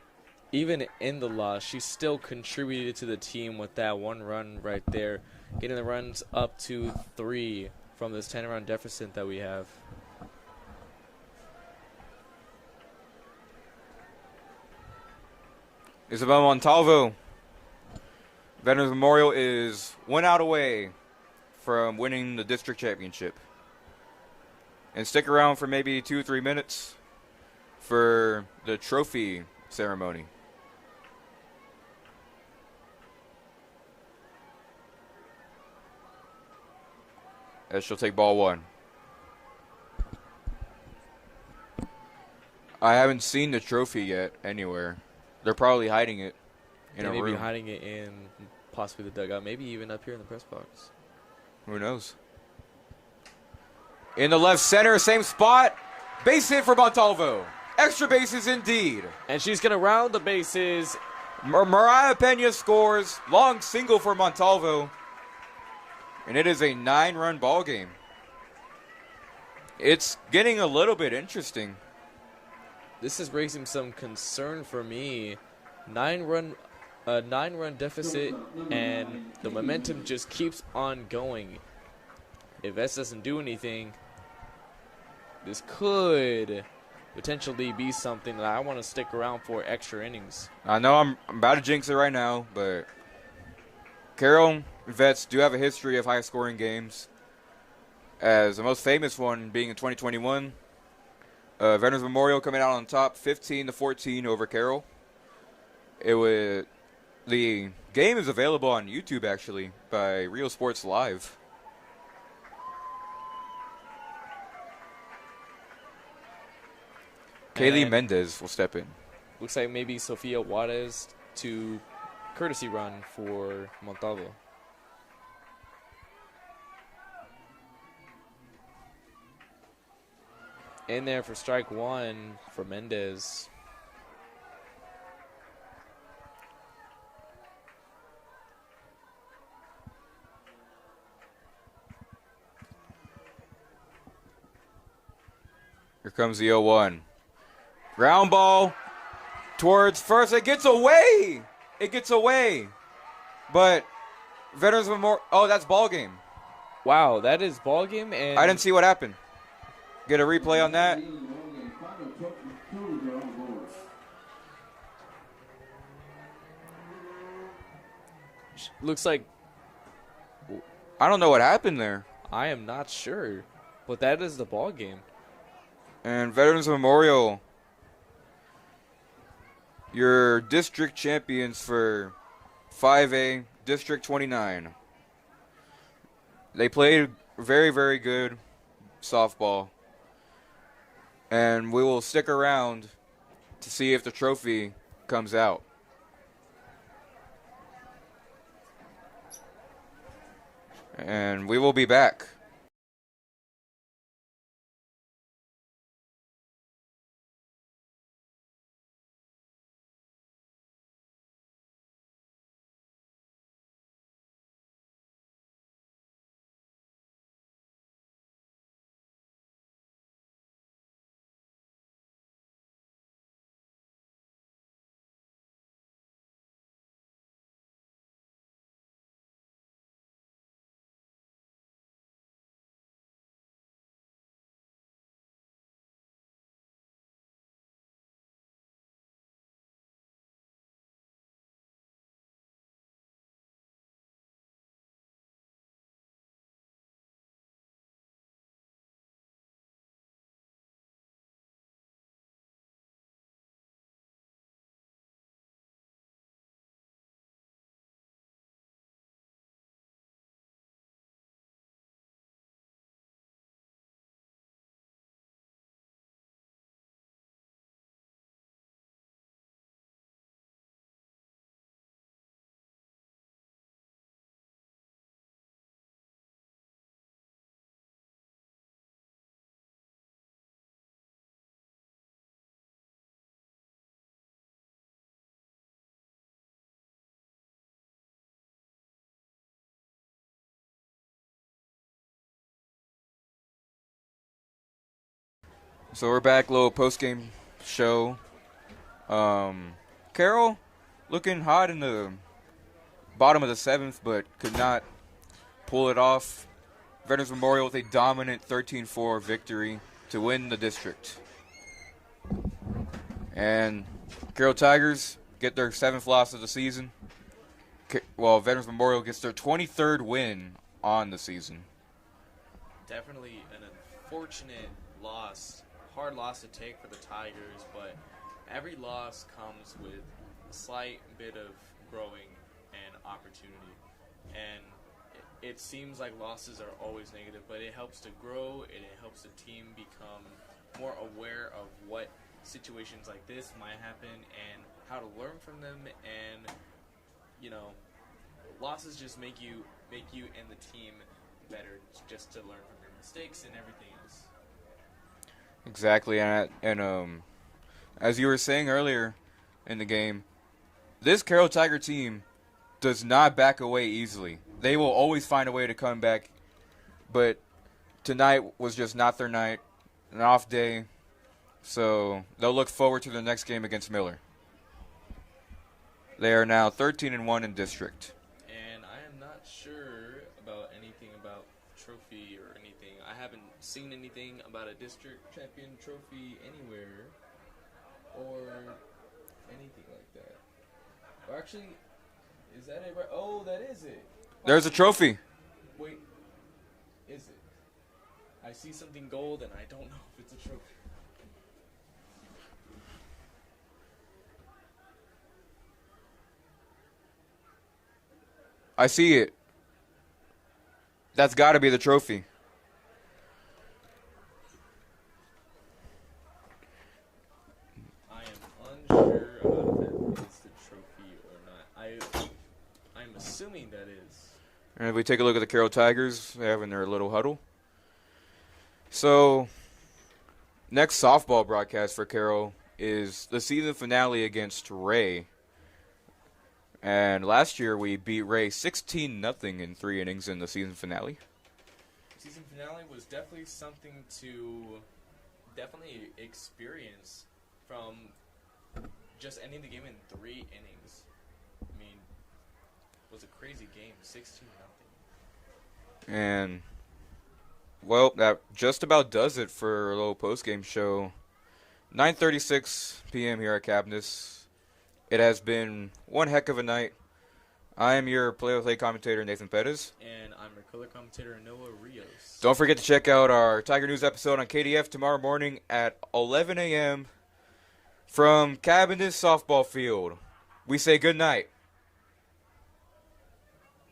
Even in the loss, she still contributed to the team with that one run right there, getting the runs up to 3 from this 10-run deficit that we have. Isabel Montalvo. Veterans Memorial is 1 out away from winning the district championship. And stick around for maybe 2 or 3 minutes for the trophy ceremony. As she'll take ball 1. I haven't seen the trophy yet anywhere. They're probably hiding it in a room. Maybe hiding it in possibly the dugout. Maybe even up here in the press box. Who knows? In the left center, same spot. Base hit for Montalvo. Extra bases indeed. And she's going to round the bases. Mariah Pena scores. Long single for Montalvo. And it is a 9-run ball game. It's getting a little bit interesting. This is raising some concern for me. 9-run deficit, and the momentum just keeps on going. If S doesn't do anything, this could potentially be something that I want to stick around for extra innings. I know I'm about to jinx it right now, but Carroll and Vets do have a history of high-scoring games, as the most famous one being in 2021. Veterans Memorial coming out on top 15-14 over Carroll. The game is available on YouTube, actually, by Real Sports Live. Kaylee Mendez will step in. Looks like maybe Sofia Juarez to courtesy run for Montalvo. In there for strike 1 for Mendez. Here comes the 0-1. Ground ball towards first. It gets away. But Veterans Memorial. Oh, that's ball game. Wow, that is ball game. And I didn't see what happened. Get a replay on that. Looks like I don't know what happened there. I am not sure, but that is the ball game. And Veterans Memorial, your district champions for 5A District 29. They played very, very good softball. And we will stick around to see if the trophy comes out. And we will be back. So we're back, little post-game show. Carroll looking hot in the bottom of the 7th, but could not pull it off. Veterans Memorial with a dominant 13-4 victory to win the district. And Carroll Tigers get their 7th loss of the season. Veterans Memorial gets their 23rd win on the season. Definitely an unfortunate loss, hard loss to take for the Tigers, but every loss comes with a slight bit of growing and opportunity. And it seems like losses are always negative, but it helps to grow and it helps the team become more aware of what situations like this might happen and how to learn from them. And losses just make you and the team better, just to learn from your mistakes and everything else. Exactly, and as you were saying earlier in the game, this Carroll Tiger team does not back away easily. They will always find a way to come back, but tonight was just not their night, an off day, so they'll look forward to the next game against Miller. They are now 13-1 in district. And I am not sure about anything about trophy or anything. I haven't seen anything about a district champion trophy anywhere or anything like that. Or actually, is that it? Oh, that is it. There's a trophy. Wait, is it? I see something gold and I don't know if it's a trophy. I see it. That's got to be the trophy. I am unsure about if that is the trophy or not. I'm assuming that is. And if we take a look at the Carroll Tigers, they have in their little huddle. So, next softball broadcast for Carroll is the season finale against Ray. And last year we beat Ray 16-0 in 3 innings in the season finale. Season finale was definitely something to definitely experience from just ending the game in 3 innings. I mean, it was a crazy game, 16-0. And, well, that just about does it for a little post-game show. 9:36 p.m. here at Cabinets. It has been one heck of a night. I am your play-by-play commentator, Nathan Pettis. And I'm your color commentator, Noah Rios. Don't forget to check out our Tiger News episode on KDF tomorrow morning at 11 a.m. from Cabinets Softball Field. We say good night.